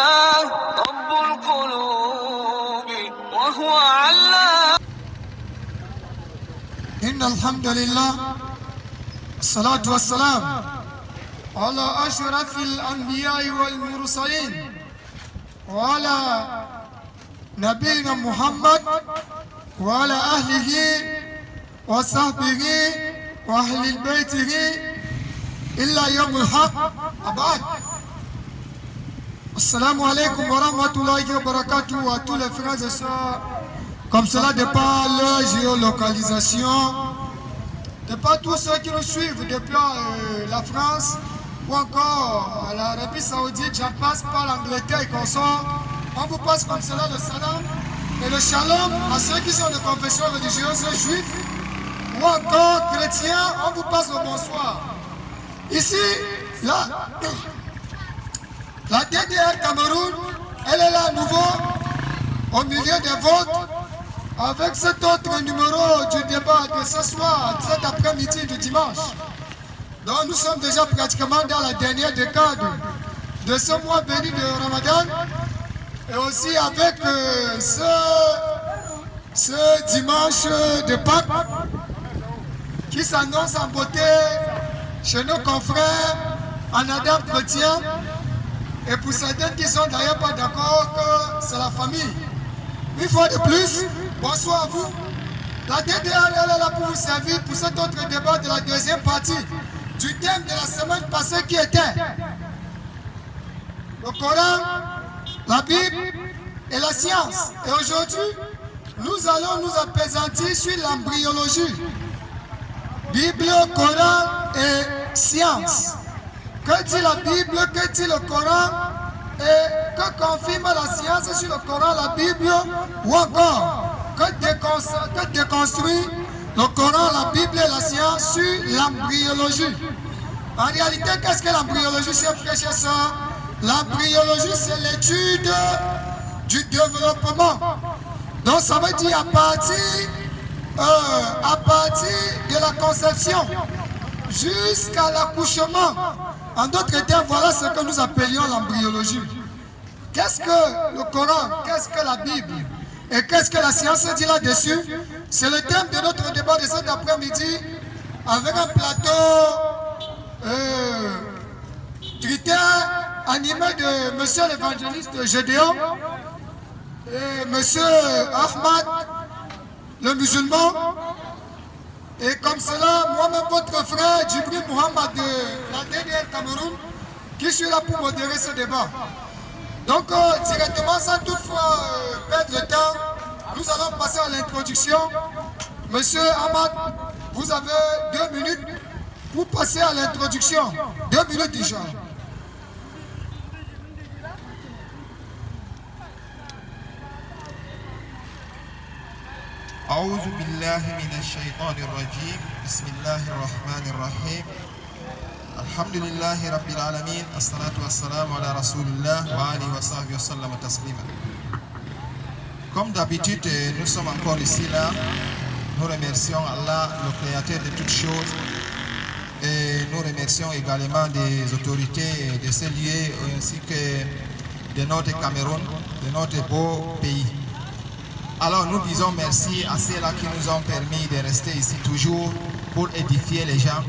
الله رب القلوب وهو علام. إن الحمد لله الصلاة والسلام على أشرف الأنبياء والمرسلين وعلى نبينا محمد وعلى أهله وصحبه وأهل بيته إلا يوم الحق. أبعد السلام عليكم ورحمة الله وبركاته à tous les frères et sœurs. Comme cela dépend leur géolocalisation, de pas tous ceux qui nous suivent depuis la France ou encore l'Arabie Saoudite, j'en passe par l'Angleterre et consort. On vous passe comme cela le salam et le shalom à ceux qui sont de confession religieuse juifs ou encore chrétiens. On vous passe le bonsoir. Ici, la DDR Cameroun, elle est là à nouveau au milieu des votes avec cet autre numéro du débat de ce soir, cet après-midi du dimanche. Donc nous sommes déjà pratiquement dans la dernière décade de ce mois béni de Ramadan et aussi avec ce dimanche de Pâques qui s'annonce en beauté chez nos confrères en Adam chrétien et pour certains qui sont d'ailleurs pas d'accord que c'est la famille. Une fois de plus, bonsoir à vous. La DDR elle est là pour vous servir pour cet autre débat de la deuxième partie du thème de la semaine passée qui était le Coran, la Bible et la science. Et aujourd'hui, nous allons nous appesantir sur l'embryologie. Bible, Coran et science. Que dit la Bible, que dit le Coran et que confirme la science sur le Coran, la Bible ou encore que déconstruit le Coran, la Bible et la science sur l'embryologie. En réalité, qu'est-ce que l'embryologie, chers frères et sœurs? L'embryologie, c'est l'étude du développement. Donc ça veut dire à partir de la conception jusqu'à l'accouchement. En d'autres termes, voilà ce que nous appelions l'embryologie. Qu'est-ce que le Coran? Qu'est-ce que la Bible? Et qu'est-ce que la science dit là-dessus? C'est le thème de notre débat de cet après-midi avec un plateau animé de monsieur l'évangéliste Gédéon et monsieur Ahmad le musulman. Et comme cela, moi-même votre frère Djibril Mohamed de la DDR Cameroun qui suis là pour modérer ce débat. Donc directement sans toutefois perdre le temps, nous allons passer à l'introduction. Monsieur Ahmad, vous avez 2 minutes pour passer à l'introduction. 2 minutes déjà. أعوذ بالله من الشيطان الرجيم بسم الله الرحمن الرحيم الحمد لله رب العالمين الصلاة والسلام على رسول الله وآله وصحبه وسلم تسليما. Comme d'habitude, nous sommes encore ici là. Nous remercions Allah, le créateur de toutes choses, et nous remercions également des autorités de ces lieux ainsi que de notre Cameroun, de notre beau pays. Alors nous disons merci à ceux-là qui nous ont permis de rester ici toujours pour édifier les gens,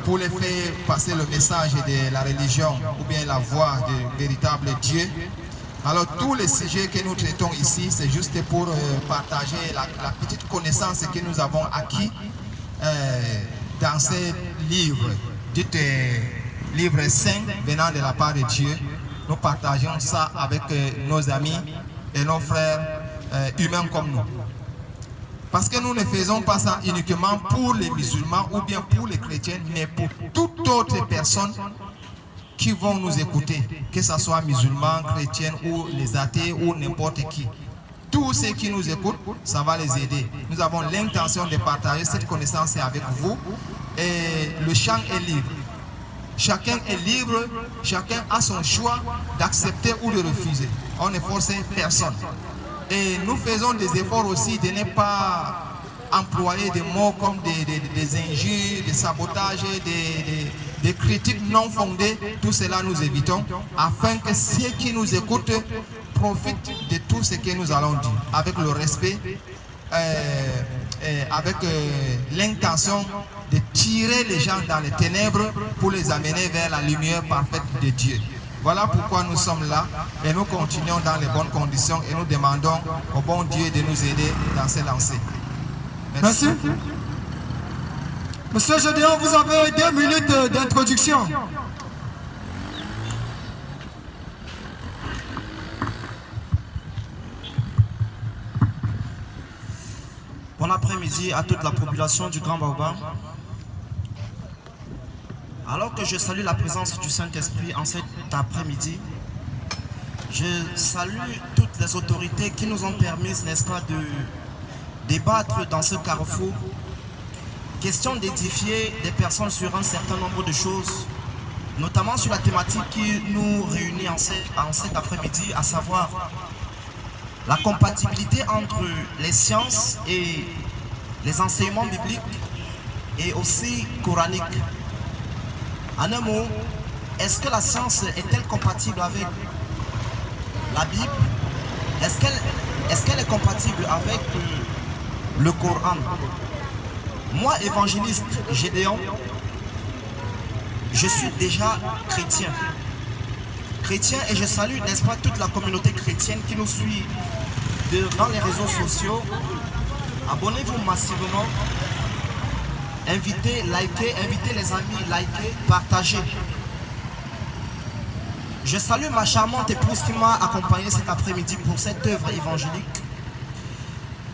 pour les faire passer le message de la religion ou bien la voix du véritable Dieu. Alors tous les sujets que nous traitons ici, c'est juste pour partager la petite connaissance que nous avons acquis dans ces livres, dits livres saints venant de la part de Dieu. Nous partageons ça avec nos amis et nos frères humains comme nous. Parce que nous ne faisons pas ça uniquement pour les musulmans ou bien pour les chrétiens, mais pour toute autre personne qui vont nous écouter, que ce soit musulmans, chrétiens ou les athées ou n'importe qui. Tous ceux qui nous écoutent, ça va les aider. Nous avons l'intention de partager cette connaissance avec vous et le champ est libre. Chacun est libre, chacun a son choix d'accepter ou de refuser. On ne force personne. Et nous faisons des efforts aussi de ne pas employer des mots comme des injures, des sabotages, des critiques non fondées, tout cela nous évitons, afin que ceux qui nous écoutent profitent de tout ce que nous allons dire, avec le respect, avec l'intention de tirer les gens dans les ténèbres pour les amener vers la lumière parfaite de Dieu. Voilà pourquoi nous sommes là et nous continuons dans les bonnes conditions et nous demandons au bon Dieu de nous aider dans ces lancers. Merci. Monsieur Gédéon, vous avez 2 minutes d'introduction. Bon après-midi à toute la population du Grand Baobab. Alors que je salue la présence du Saint-Esprit en cet après-midi, je salue toutes les autorités qui nous ont permis, n'est-ce pas, de débattre dans ce carrefour. Question d'édifier des personnes sur un certain nombre de choses, notamment sur la thématique qui nous réunit en cet après-midi, à savoir la compatibilité entre les sciences et les enseignements bibliques et aussi coraniques. En un mot, est-ce que la science est-elle compatible avec la Bible? Est-ce qu'elle est compatible avec le Coran? Moi, évangéliste Gédéon, je suis déjà chrétien. Et je salue, n'est-ce pas, toute la communauté chrétienne qui nous suit dans les réseaux sociaux. Abonnez-vous massivement. Invitez, likez, invitez les amis, likez, partagez. Je salue ma charmante épouse qui m'a accompagné cet après-midi pour cette œuvre évangélique.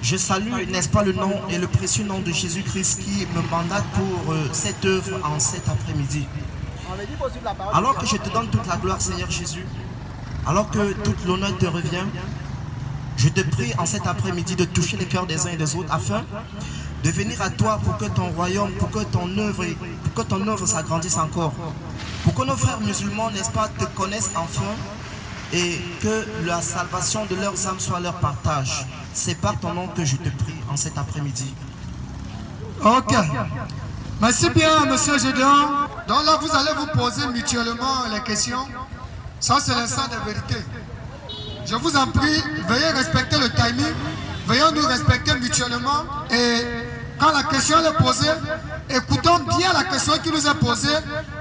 Je salue, n'est-ce pas, le nom et le précieux nom de Jésus-Christ qui me mandate pour cette œuvre en cet après-midi. Alors que je te donne toute la gloire, Seigneur Jésus, alors que tout l'honneur te revient, je te prie en cet après-midi de toucher les cœurs des uns et des autres afin de venir à toi pour que ton royaume, pour que ton œuvre s'agrandisse encore. Pour que nos frères musulmans, n'est-ce pas, te connaissent enfin et que la salvation de leurs âmes soit leur partage. C'est par ton nom que je te prie en cet après-midi. Ok. Merci bien, monsieur Gédéon. Donc là, vous allez vous poser mutuellement les questions. Ça, c'est l'instant de vérité. Je vous en prie, veuillez respecter le timing. Veuillons nous respecter mutuellement. Et quand la question est posée, écoutons bien la question qui nous est posée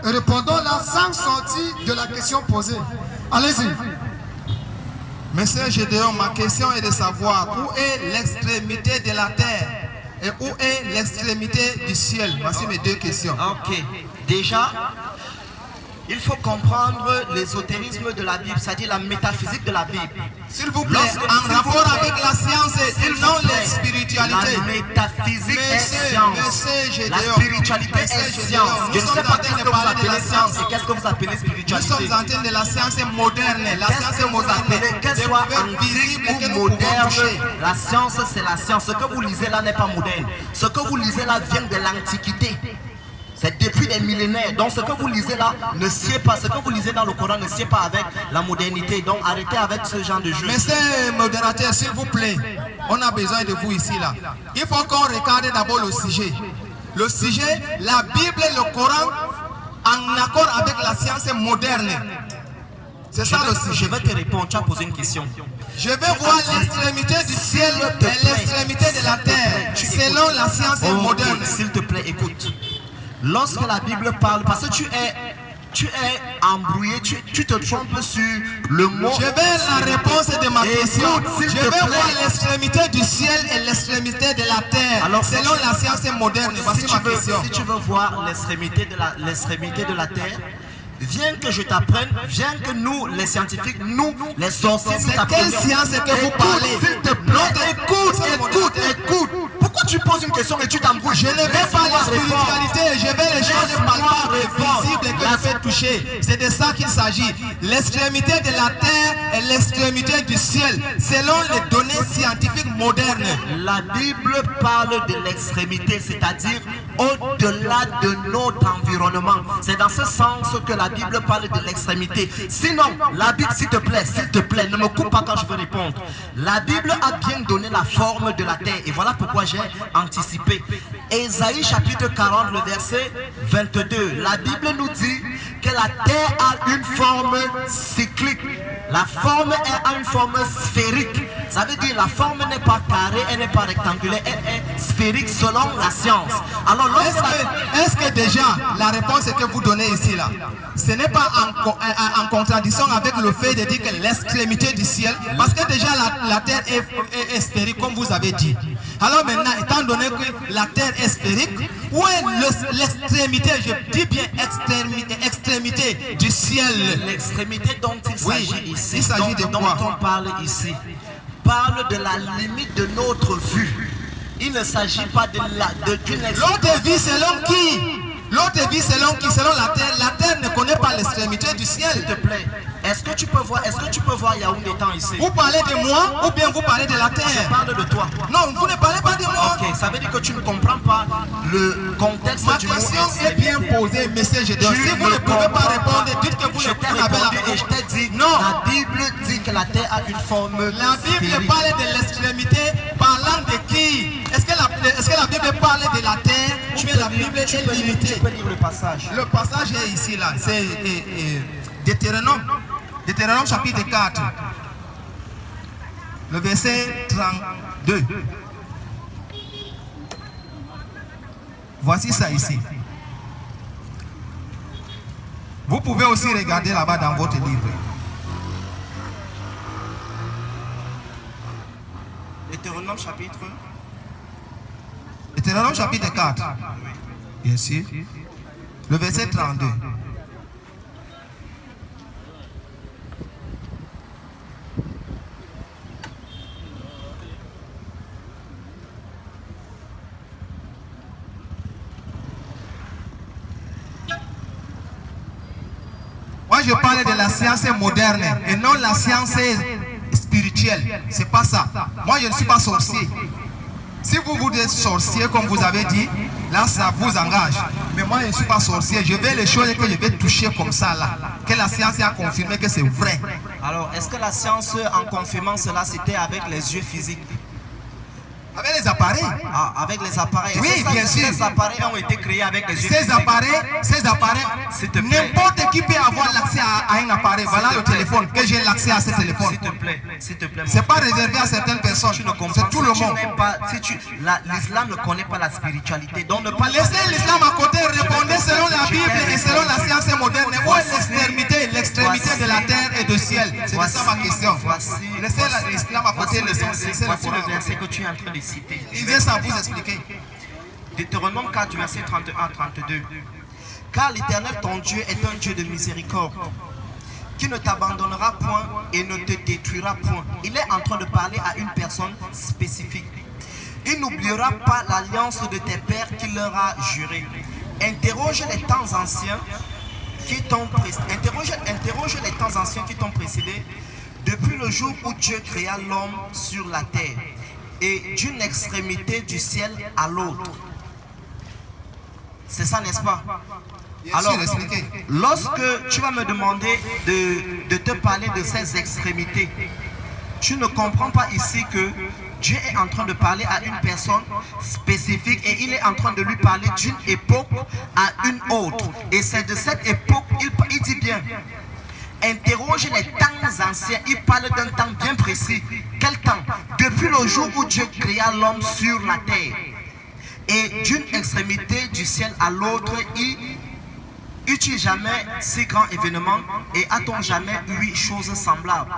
et répondons-la sans sortir de la question posée. Allez-y. Monsieur Gédéon, ma question est de savoir où est l'extrémité de la terre et où est l'extrémité du ciel. Voici mes 2 questions. Ok. Déjà, il faut comprendre l'ésotérisme de la Bible, c'est-à-dire la métaphysique de la Bible. S'il vous plaît, en rapport avec la science et non la spiritualité. La métaphysique est science. La spiritualité est science. Je ne sais pas qu'est-ce que vous appelez science et qu'est-ce que vous appelez spiritualité. Nous sommes en train de la science moderne. La science moderne, qu'elle soit antique ou moderne, la science c'est la science. Ce que vous lisez là n'est pas moderne. Ce que vous lisez là vient de l'Antiquité. C'est depuis des millénaires. Donc ce que vous lisez là ne sied pas. Ce que vous lisez dans le Coran ne sied pas avec la modernité. Donc arrêtez avec ce genre de jeu. Monsieur modérateur, s'il vous plaît, on a besoin de vous ici là. Il faut qu'on regarde d'abord le sujet. Le sujet, la Bible et le Coran en accord avec la science moderne. C'est ça le sujet. Je vais te répondre. Tu as posé une question. Je vais voir l'extrémité du ciel et l'extrémité de la terre selon la science moderne. S'il te plaît, écoute. Lorsque la Bible parle, parce que tu es embrouillé, tu te trompes sur le mot. Je vais la réponse de ma question. Je vais voir l'extrémité du ciel et l'extrémité de la terre. Alors, selon la science moderne, voici ma question. Si tu veux voir l'extrémité de la terre, viens que je t'apprenne, viens que nous, les scientifiques, nous, les sorciers, nous t'apprenions. Quelle science est que vous parlez? S'il te plaît, écoute. Pourquoi tu poses une question et tu t'embrouilles? Je ne vais pas la spiritualité, je vais les choses palpables et visibles que je fais toucher. C'est de ça qu'il s'agit. L'extrémité de la terre et l'extrémité du ciel, selon les données scientifiques modernes. La Bible parle de l'extrémité, c'est-à-dire au-delà de notre environnement. C'est dans ce sens que la Bible parle de l'extrémité. Sinon, la Bible, s'il te plaît, ne me coupe pas quand je veux répondre. La Bible a bien donné la forme de la terre. Et voilà pourquoi j'ai anticipé. Ésaïe chapitre 40, le verset 22. La Bible nous dit que la terre a une forme cyclique. La forme est une forme sphérique. Ça veut dire la forme n'est pas carrée, elle n'est pas rectangulaire, elle est sphérique selon la science. Alors, est-ce que déjà la réponse que vous donnez ici là, ce n'est pas en contradiction avec le fait de dire que l'extrémité du ciel, parce que déjà la terre est sphérique comme vous avez dit. Alors maintenant, étant donné que la terre est sphérique, où est l'extrémité, je dis bien extrémité du ciel? L'extrémité dont il s'agit ici, il s'agit de quoi? Dont on parle ici, parle de la limite de notre vue. Il ne s'agit pas d'une extrémité. L'autre vie selon qui? L'autre vie selon qui? Selon la terre. La terre ne connaît pas l'extrémité du ciel. S'il te plaît, est-ce que tu peux voir Yaoundé étant ici? Vous parlez de moi ou bien vous parlez de la terre? Je parle de toi. Non, vous ne parlez pas de moi. Ok, ça veut dire que tu ne comprends pas le contexte du mot. Ma question est bien posée, monsieur Gédéon. Si vous ne pouvez pas répondre, dites que vous ne pouvez pas répondre. Et je t'ai dit, non. La Bible dit que la terre a une forme. La Bible parle de l'extrémité parlant de qui? Est-ce que la Bible parle de la terre ou bien la Bible est limitée? Tu peux lire le passage. Le passage est ici là. C'est Deutéronome. Deutéronome chapitre 4. Le verset 32. Voici ça ici. Vous pouvez aussi regarder là-bas dans votre livre. Deutéronome chapitre 4. Bien sûr. Le verset 32. Moi, je parle de la science moderne et non la science spirituelle. C'est pas ça. Moi, je ne suis pas sorcier. Si vous êtes sorcier, comme vous avez dit, là, ça vous engage. Mais moi, je ne suis pas sorcier. Je vais les choses que je vais toucher comme ça, là. Que la science a confirmé que c'est vrai. Alors, est-ce que la science, en confirmant cela, c'était avec les yeux physiques? Avec les appareils. Ah, avec les appareils. Oui, bien sûr. Ces appareils ont été créés avec les yeux physiques. Ces appareils, n'importe qui peut avoir l'accès à un appareil. Voilà le téléphone, que j'ai l'accès à ce téléphone. S'il te plaît. C'est pas réservé à certaines personnes. C'est tout le monde. L'islam ne connaît pas la spiritualité. Donc ne laissez l'islam à côté, répondez selon la Bible et selon la science moderne. Où est l'extrémité de la terre et du ciel? C'est ça ma question. Laissez l'islam à côté, laissez le verset que tu es en train de citer. Je vais ça vous expliquer. Deutéronome 4, verset 31-32. Car l'Éternel ton Dieu est un Dieu de miséricorde, qui ne t'abandonnera point et ne te détruira point. Il est en train de parler à une personne spécifique. Il n'oubliera pas l'alliance de tes pères qu'il leur a juré. Interroge les temps anciens qui t'ont précédé. Interroge les temps anciens qui t'ont précédé depuis le jour où Dieu créa l'homme sur la terre et d'une extrémité du ciel à l'autre. C'est ça, n'est-ce pas? Alors, lorsque tu vas me demander de te parler de ces extrémités, tu ne comprends pas ici que Dieu est en train de parler à une personne spécifique et il est en train de lui parler d'une époque à une autre. Et c'est de cette époque, il dit bien, interroge les temps anciens. Il parle d'un temps bien précis. Quel temps? Depuis le jour où Dieu créa l'homme sur la terre. Et d'une extrémité du ciel à l'autre, il eut-il jamais si grand événement et a-t-on jamais eu choses semblables?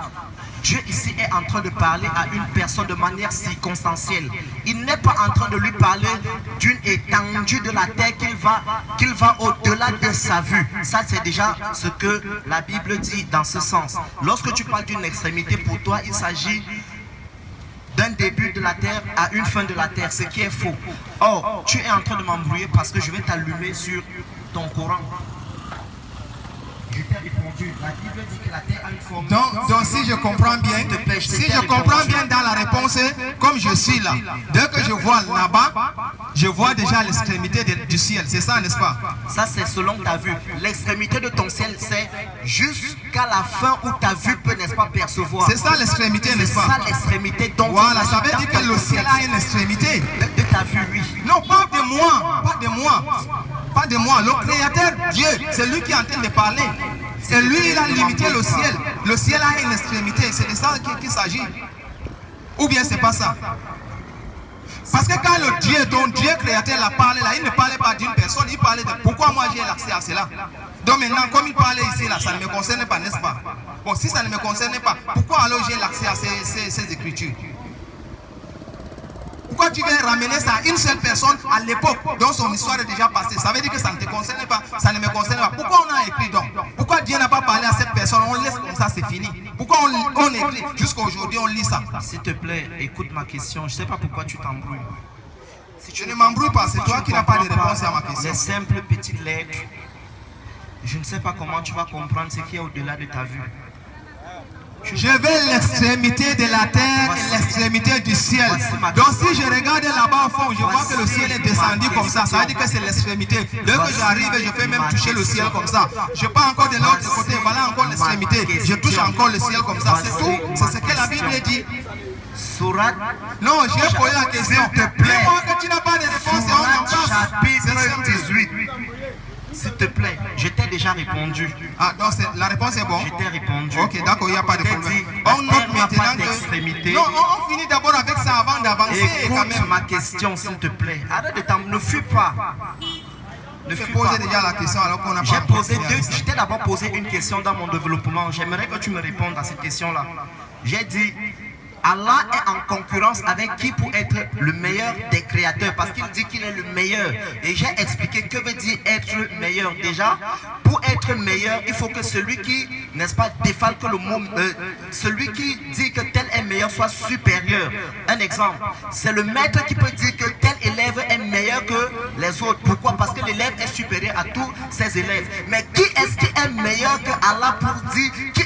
Dieu ici est en train de parler à une personne de manière circonstancielle. Il n'est pas en train de lui parler d'une étendue de la terre qu'il va au-delà de sa vue. Ça, c'est déjà ce que la Bible dit dans ce sens. Lorsque tu parles d'une extrémité, pour toi, il s'agit d'un début de la terre à une fin de la terre, ce qui est faux. Or, tu es en train de m'embrouiller parce que je vais t'allumer sur ton Coran. Je t'ai répondu, la Bible dit que la terre a une forme. Donc si je comprends bien, si je comprends bien dans la réponse, comme je suis là, dès que je vois là-bas, je vois déjà l'extrémité du ciel. C'est ça, n'est-ce pas? Ça, c'est selon ta vue. L'extrémité de ton ciel, c'est jusqu'à la fin où ta vue peut, n'est-ce pas, percevoir. C'est ça l'extrémité, n'est-ce pas? C'est ça l'extrémité. Donc, voilà, ça veut dire que le ciel a une extrémité. De ta vue, oui. Non, pas de moi, pas de moi. Pas de moi. Le Créateur, Dieu, c'est lui qui est en train de parler. C'est lui, il a limité le ciel. Le ciel a une extrémité. C'est de ça qu'il s'agit. Ou bien c'est pas ça. Parce que quand le Dieu, ton Dieu créateur l'a parlé là, il ne parlait pas d'une personne, il parlait de pourquoi moi j'ai l'accès à cela. Donc maintenant, comme il parlait ici là, ça ne me concerne pas, n'est-ce pas? Bon, si ça ne me concerne pas, pourquoi alors j'ai l'accès à ces écritures? Pourquoi tu viens ramener ça à une seule personne à l'époque dont son histoire est déjà passée? Ça veut dire que ça ne te concerne pas, ça ne me concerne pas. Pourquoi on a écrit donc? Pourquoi Dieu n'a pas parlé à cette personne? On laisse comme ça, c'est fini. Pourquoi on écrit jusqu'à aujourd'hui, on lit ça? S'il te plaît, écoute ma question. Je ne sais pas pourquoi tu t'embrouilles. Si je ne m'embrouille pas, c'est toi qui n'as pas de réponse à ma question. Les simples petites lettres, je ne sais pas comment tu vas comprendre ce qui est au-delà de ta vue. Je veux l'extrémité de la terre et l'extrémité du ciel. Donc si je regarde là-bas au fond, je vois que le ciel est descendu comme ça. Ça veut dire que c'est l'extrémité. Dès que j'arrive, je peux même toucher le ciel comme ça. Je pars encore de l'autre côté, voilà encore l'extrémité. Je touche encore le ciel comme ça. C'est tout. C'est ce que la Bible dit. Sourate. Non, j'ai posé la question. S'il te plaît. Dis-moi que tu n'as pas de réponse et on en passe. Chapitre 18. S'il te plaît, je t'ai déjà répondu. Ah, donc la réponse est bonne? Je t'ai répondu. Ok, d'accord, il n'y a pas de problème. On note maintenant que... Non, on finit d'abord avec ça avant d'avancer quand même. Écoute ma question, s'il te plaît. Arrête de t'en... Ne fuis pas. Ne fuis pas. J'ai posé déjà la question alors qu'on a pas... Je t'ai d'abord posé une question dans mon développement. J'aimerais que tu me répondes à cette question-là. J'ai dit... Allah est en concurrence avec qui pour être le meilleur des créateurs? Parce qu'il dit qu'il est le meilleur. Et j'ai expliqué que veut dire être meilleur. Déjà, pour être meilleur, il faut que celui qui, n'est-ce pas, défalque le mot, celui qui dit que tel est meilleur soit supérieur. Un exemple, c'est le maître qui peut dire que tel élève est meilleur que les autres. Pourquoi? Parce que l'élève est supérieur à tous ses élèves. Mais qui est-ce qui est meilleur que Allah pour dire, qui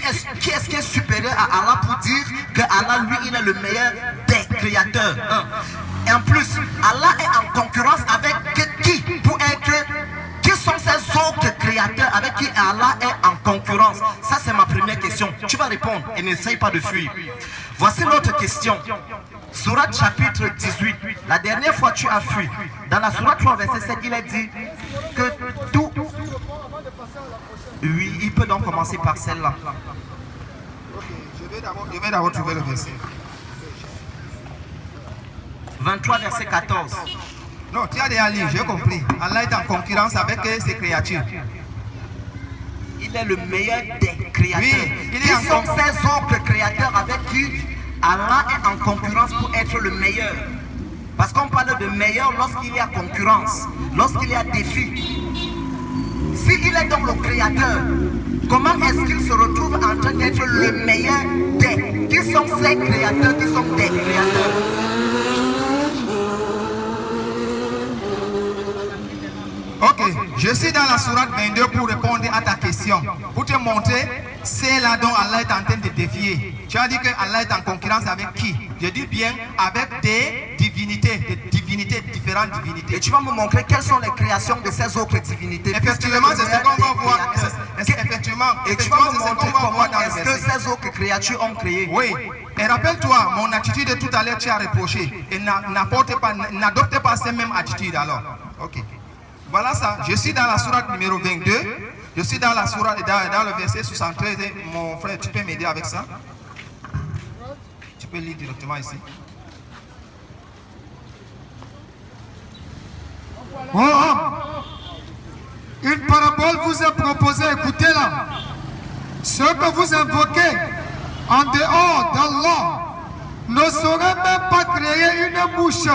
est-ce qui est supérieur à Allah pour dire que Allah, lui, il est le meilleur des créateurs? Et en plus, Allah est en concurrence avec qui pour être... Qui sont ces autres créateurs avec qui Allah est en concurrence? Ça, c'est ma première question. Tu vas répondre et n'essaye pas de fuir. Voici l'autre question. Sourate chapitre 18. La dernière fois, tu as fui. Dans la sourate 3, verset 7, il est dit que tout... Oui, il peut donc commencer par celle-là. Je vais d'abord trouver le verset. 23, verset 14. Non, tu as déjà lu, j'ai compris. Allah est en concurrence avec ses créatures. Il est le meilleur des créateurs. Oui, il est qui en sont ces autres créateurs avec qui Allah est en concurrence pour être le meilleur? Parce qu'on parle de meilleur lorsqu'il y a concurrence, lorsqu'il y a défi. S'il est donc le créateur, comment est-ce qu'il se retrouve en train d'être le meilleur des? Qui sont ces créateurs qui sont des créateurs? Ok, je suis dans la sourate 22 pour répondre à ta question. Pour te montrer, c'est là dont Allah est en train de défier. Tu as dit que Allah est en concurrence avec qui? Je dis bien avec des divinités, différentes divinités. Et tu vas me montrer quelles sont les créations de ces autres divinités. Effectivement, c'est ce qu'on va voir. Effectivement, et tu vas me c'est ce montrer qu'on va voir comment dans le est-ce que verset. ces autres créatures ont créé. Oui. Et rappelle-toi, mon attitude de tout à l'heure, tu as reproché. Et n'adopte pas ces mêmes attitudes alors. Ok. Voilà ça. Je suis dans la sourate numéro 22. Je suis dans la sourate, dans le verset 73. Mon frère, tu peux m'aider avec ça? Tu peux lire directement ici. Une parabole vous est proposée, écoutez-la. Ce que vous invoquez en dehors d'Allah ne saurait même pas créer une mouche.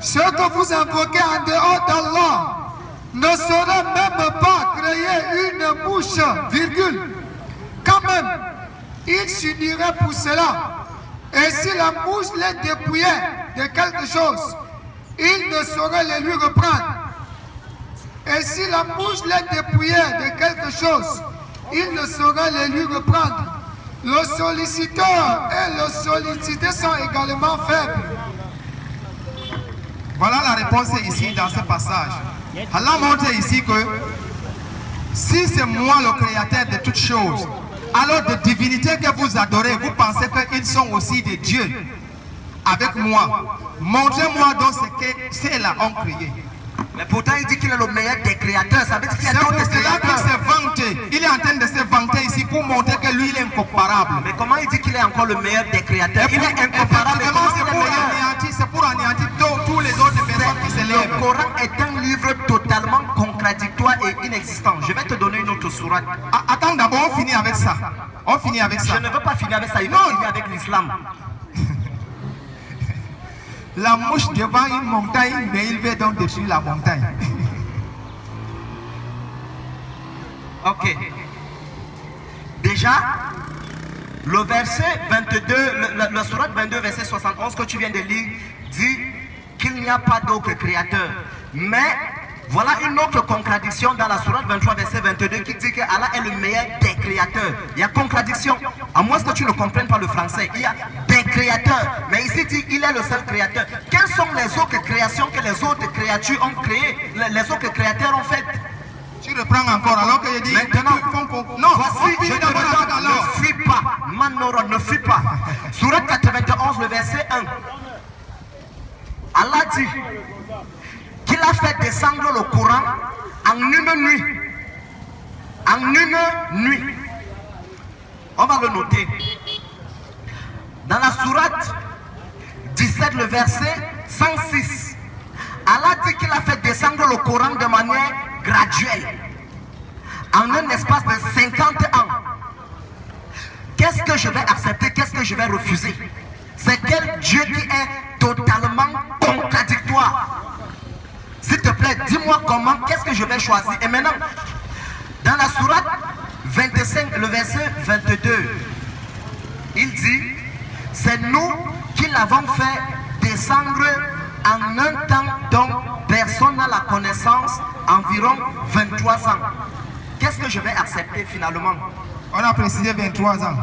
Ce que vous invoquez en dehors d'Allah ne saurait même pas créer une mouche, virgule. Quand même, il s'unirait pour cela. Et si la mouche les dépouillait de quelque chose, il ne saurait les lui reprendre. Et si la mouche les dépouillait de quelque chose, il ne saurait les lui reprendre. Le solliciteur et le sollicité sont également faibles. Voilà la réponse ici dans ce passage. Allah montre ici que si c'est moi le créateur de toutes choses, alors des divinités que vous adorez, vous pensez qu'ils sont aussi des dieux avec moi. Montrez-moi donc ce que ceux-là ont créé. Mais pourtant, il dit qu'il est le meilleur des créateurs. Ça veut dire qu'il y a d'autres créateurs. Il se vante. Il est en train de se vanter ici pour montrer que lui, il est incomparable. Mais comment il dit qu'il est encore le meilleur des créateurs? Il est incomparable. C'est pour anéantir tous les autres personnes qui s'élèvent. Le Coran est un livre totalement contradictoire et inexistant. Je vais te donner une autre sourate. Attends, d'abord, on finit avec ça. On finit avec ça. Je ne veux pas finir avec ça. Il faut finir avec l'islam. La mouche devant une montagne, mais il veut donc détruire la montagne. Ok. Déjà, le verset 22, le sourate 22, verset 71 que tu viens de lire, dit qu'il n'y a pas d'autre créateur. Mais voilà une autre contradiction dans la sourate 23, verset 22 qui dit que Allah est le meilleur des créateurs. Il y a contradiction. À moins que tu ne comprennes pas le français, il y a des créateurs. Mais ici dit il est le seul créateur. Quelles sont les autres créations que les autres créatures ont créées, les autres créateurs ont faites? Tu reprends encore alors que je dis maintenant, non, voici, je te redonne, ne fuis pas, Manoro, ne fuis pas. Sourate 91, le verset 1. Allah dit qu'il a fait descendre le Coran en une nuit. En une nuit. On va le noter. Dans la sourate 17, le verset 106, Allah dit qu'il a fait descendre le Coran de manière graduelle, en un espace de 50 ans. Qu'est-ce que je vais accepter, qu'est-ce que je vais refuser? C'est quel Dieu qui est totalement contradictoire? S'il te plaît, dis-moi comment, qu'est-ce que je vais choisir? Et maintenant, dans la sourate 25, le verset 22, il dit, c'est nous qui l'avons fait descendre en un temps dont personne n'a la connaissance, environ 23 ans. Qu'est-ce que je vais accepter finalement? On a précisé 23 ans.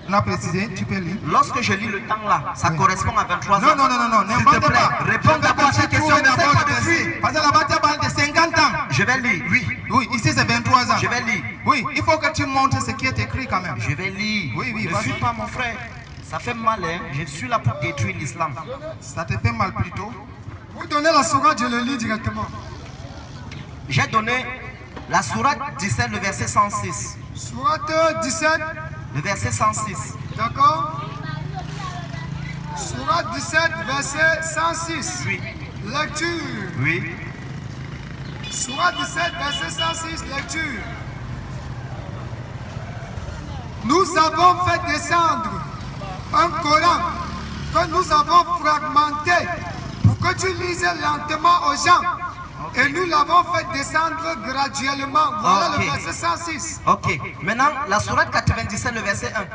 On a précisé, tu peux lire. Lorsque je lis le temps là, ça correspond à 23 ans. Non, s'il te plaît, réponds d'abord à cette question. Parce que là-bas, tu parles de 50 ans. Je vais lire, oui. Oui, ici c'est 23 ans. Je vais lire. Oui, il faut que tu montres ce qui est écrit quand même. Je vais lire. Oui, ne fuis pas mon frère. Ça fait mal, hein. Je suis là pour détruire l'islam. Ça te fait mal plutôt. Vous donnez la sourate, je le lis directement. J'ai donné la sourate 17, le verset 106. Sourate 17. Le verset 106. D'accord. Sourate 17, verset 106. Oui. Lecture. Oui. Sourate 17, verset 106, lecture. Nous avons fait descendre un Coran que nous avons fragmenté pour que tu lises lentement aux gens. Et nous l'avons fait descendre graduellement. Voilà le verset 106. Ok. Maintenant, la sourate 97, le verset 1.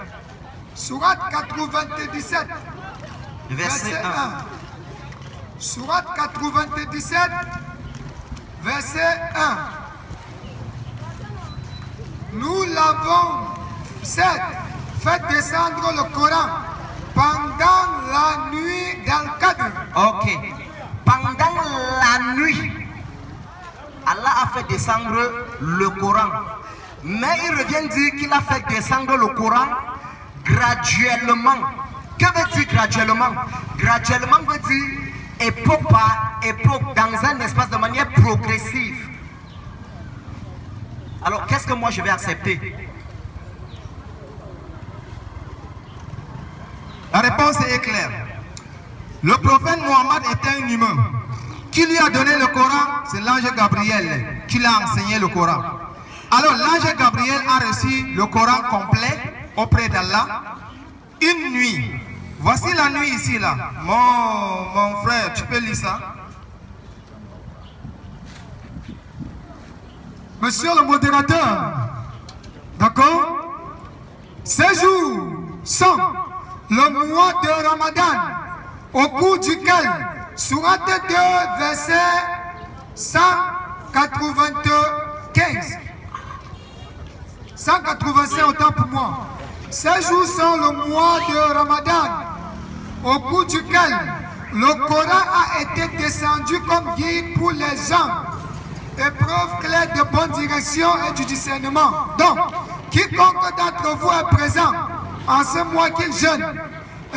Sourate 97, le verset 1. Sourate 97, verset 1. Nous l'avons fait descendre le Coran pendant la nuit d'Al-Qadr. Ok. Pendant la nuit, Allah a fait descendre le Coran. Mais il revient dire qu'il a fait descendre le Coran graduellement. Que veut dire graduellement? Graduellement veut dire époque par époque, dans un espace de manière progressive. Alors, qu'est-ce que moi je vais accepter? La réponse est claire. Le prophète Mohammed était un humain. Qui lui a donné le Coran? C'est l'ange Gabriel qui l'a enseigné le Coran. Alors l'ange Gabriel a reçu le Coran complet auprès d'Allah une nuit. Voici la nuit ici là. Mon frère, tu peux lire ça? Monsieur le modérateur, d'accord? Ces jours sont le mois de Ramadan, au cours duquel, sourate 2, verset 195. 185 autant pour moi. Ces jours sont le mois de Ramadan, au cours duquel le Coran a été descendu comme guide pour les gens, épreuve claire de bonne direction et du discernement. Donc, quiconque d'entre vous est présent en ce mois qu'il jeûne,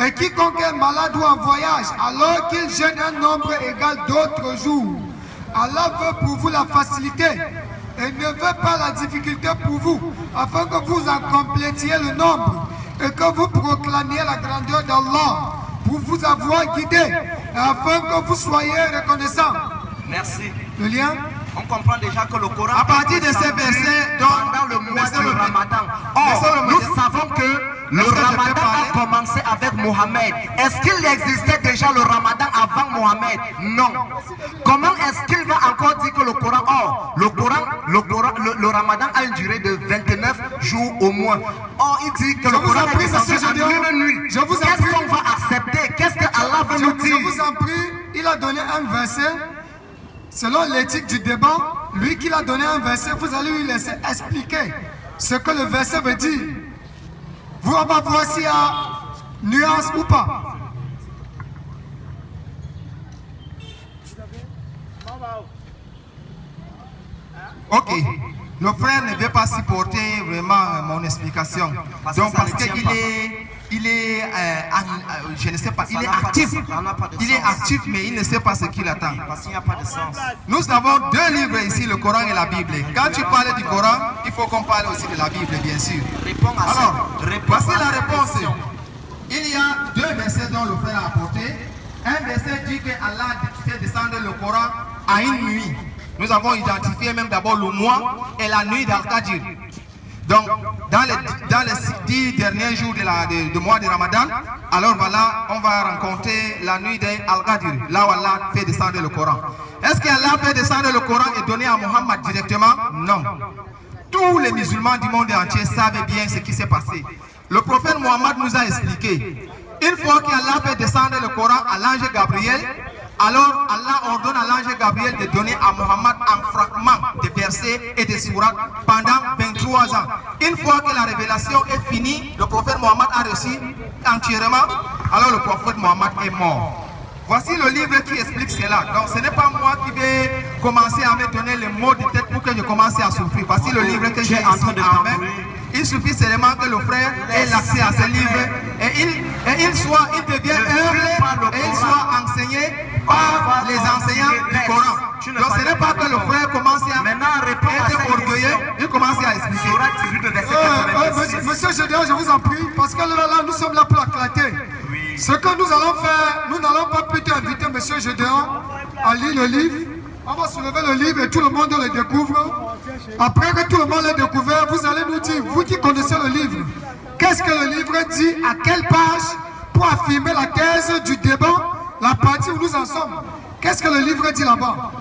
et quiconque est malade ou en voyage, alors qu'il jeûne un nombre égal d'autres jours, Allah veut pour vous la facilité et ne veut pas la difficulté pour vous, afin que vous en complétiez le nombre et que vous proclamiez la grandeur d'Allah pour vous avoir guidé et afin que vous soyez reconnaissants. Merci. Le lien? On comprend déjà que le Coran, À partir de ces versets, dans le mois du Ramadan. Or, nous savons que le Ramadan a commencé avec Mohammed. Est-ce qu'il existait déjà le Ramadan avant Mohammed? Non. Comment est-ce qu'il va encore dire que le Coran? Or, le Ramadan a une durée de 29 jours au moins. Or, il dit que le Coran est descendu en une nuit. Je vous en Qu'est-ce prie. qu'on va accepter? Qu'est-ce que Allah veut nous dire? Je vous en prie, il a donné un verset. Selon l'éthique du débat, lui qui l'a donné un verset, vous allez lui laisser expliquer ce que le verset veut dire. Vous, on va voir s'il y a nuance ou pas. Ok, le frère ne veut pas supporter vraiment mon explication. Donc parce qu'il est, je ne sais pas, il est actif. Il est actif, mais il ne sait pas ce qu'il attend. Parce qu'il n'y a pas de sens. Nous avons deux livres ici, le Coran et la Bible. Quand tu parles du Coran, il faut qu'on parle aussi de la Bible, bien sûr. Réponds à Alors, voici la réponse. question. Il y a deux versets dont le frère a apporté. Un verset dit que Allah fait descendre le Coran à une nuit. Nous avons identifié même d'abord le mois et la nuit d'Al-Qadir. Donc, dans les 10 derniers jours du mois de Ramadan, alors voilà, on va rencontrer la nuit d'Al-Qadir, là où Allah fait descendre le Coran. Est-ce qu'Allah fait descendre le Coran et donner à Muhammad directement? Non. Tous les musulmans du monde entier savent bien ce qui s'est passé. Le prophète Muhammad nous a expliqué. Une fois qu'Allah fait descendre le Coran à l'ange Gabriel, alors Allah ordonne à l'ange Gabriel de donner à Muhammad un fragment de versets et de sourates pendant 23 ans. Une fois que la révélation est finie, le prophète Muhammad a reçu entièrement, alors le prophète Muhammad est mort. Voici le livre qui explique cela. Donc ce n'est pas moi qui vais commencer à me donner les mots de tête pour que je commence à souffrir. Voici le livre que j'ai en train de main. Il suffit seulement que le frère ait l'accès à ce livre et il devient humble et il soit enseigné par les enseignants du Coran. Donc ce n'est pas que le frère commence à être orgueilleux, il commence à expliquer. Monsieur Gédéon, je vous en prie, parce que là, nous sommes là pour éclater. Ce que nous allons faire, nous n'allons pas plutôt inviter Monsieur Gédéon à lire le livre. On va soulever le livre et tout le monde le découvre. Après que tout le monde l'ait découvert, vous allez nous dire, vous qui connaissez le livre, qu'est-ce que le livre dit, à quelle page, pour affirmer la thèse du débat, la partie où nous en sommes. Qu'est-ce que le livre dit là-bas?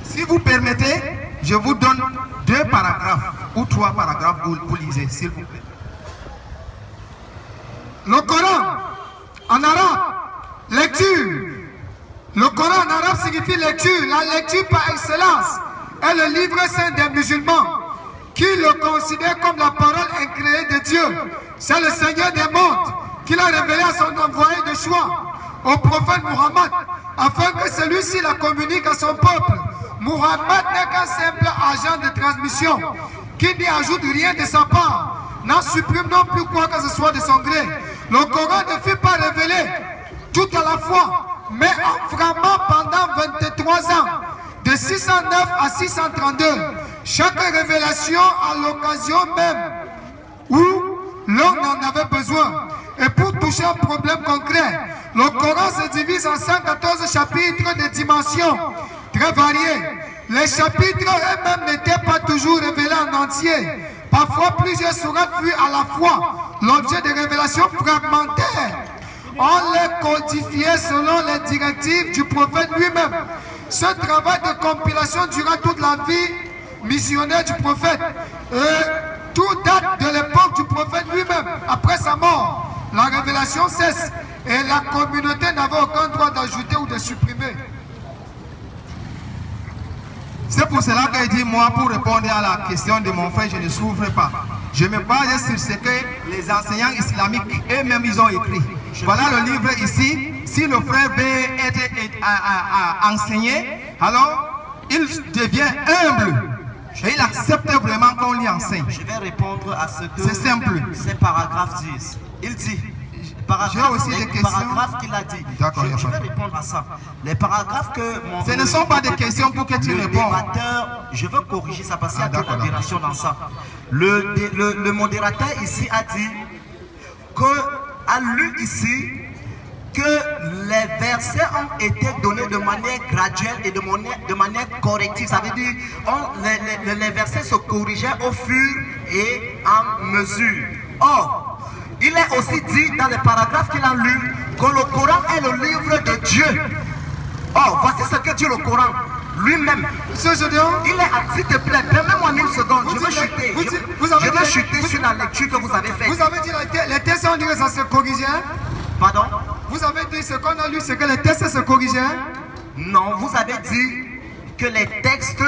Si vous permettez, je vous donne 2 paragraphes ou 3 paragraphes, vous lisez, s'il vous plaît. Le Coran, en arabe, lecture. Le Coran en arabe signifie lecture. La lecture par excellence est le livre saint des musulmans qui le considèrent comme la parole incréée de Dieu. C'est le Seigneur des mondes qui l'a révélé à son envoyé de choix, au prophète Muhammad, afin que celui-ci la communique à son peuple. Muhammad n'est qu'un simple agent de transmission qui n'y ajoute rien de sa part, n'en supprime non plus quoi que ce soit de son gré. Le Coran ne fut pas révélé tout à la fois, mais en fragments pendant 23 ans, de 609 à 632. Chaque révélation à l'occasion même où l'homme en avait besoin. Et pour toucher un problème concret, le Coran se divise en 114 chapitres de dimensions très variées. Les chapitres eux-mêmes n'étaient pas toujours révélés en entier. Parfois, plusieurs sourates furent à la fois l'objet de révélations fragmentaires. On les codifiait selon les directives du prophète lui-même. Ce travail de compilation dura toute la vie missionnaire du prophète. Et tout date de l'époque du prophète lui-même. Après sa mort, la révélation cesse et la communauté n'avait aucun droit d'ajouter ou de supprimer. C'est pour cela que je dis, moi, pour répondre à la question de mon frère, je ne souffre pas. Je me base sur ce que les enseignants islamiques eux-mêmes ils ont écrit. Voilà le livre ici. Si le frère veut être enseigné, alors il devient humble. Et il accepte vraiment qu'on lui enseigne. Je vais répondre à ce que C'est simple. ces paragraphes disent. Il dit, J'ai aussi des questions. paragraphes qu'il a dit. D'accord, Je vais répondre à ça. Les paragraphes que mon... Ce ne sont pas des questions pour que tu le réponds. débatteur, je veux corriger ça parce qu'il y a de d'accord, l'aberration dans ça. Le modérateur ici a dit a lu ici que les versets ont été donnés de manière graduelle et de manière corrective. Ça veut dire les versets se corrigeaient au fur et à mesure. Or, il est aussi dit dans les paragraphes qu'il a lus que le Coran est le livre de Dieu. Or, voici ce que dit le Coran lui-même. Monsieur Gédéon, Il est, s'il te plaît, permets-moi 1000 secondes. Je veux chuter. Je veux chuter sur la lecture que vous avez faite. vous avez dit les textes ont dit que ça se corrigeait. Pardon? Vous avez dit ce qu'on a lu, c'est que les textes se corrigeaient. Non, vous avez dit que les textes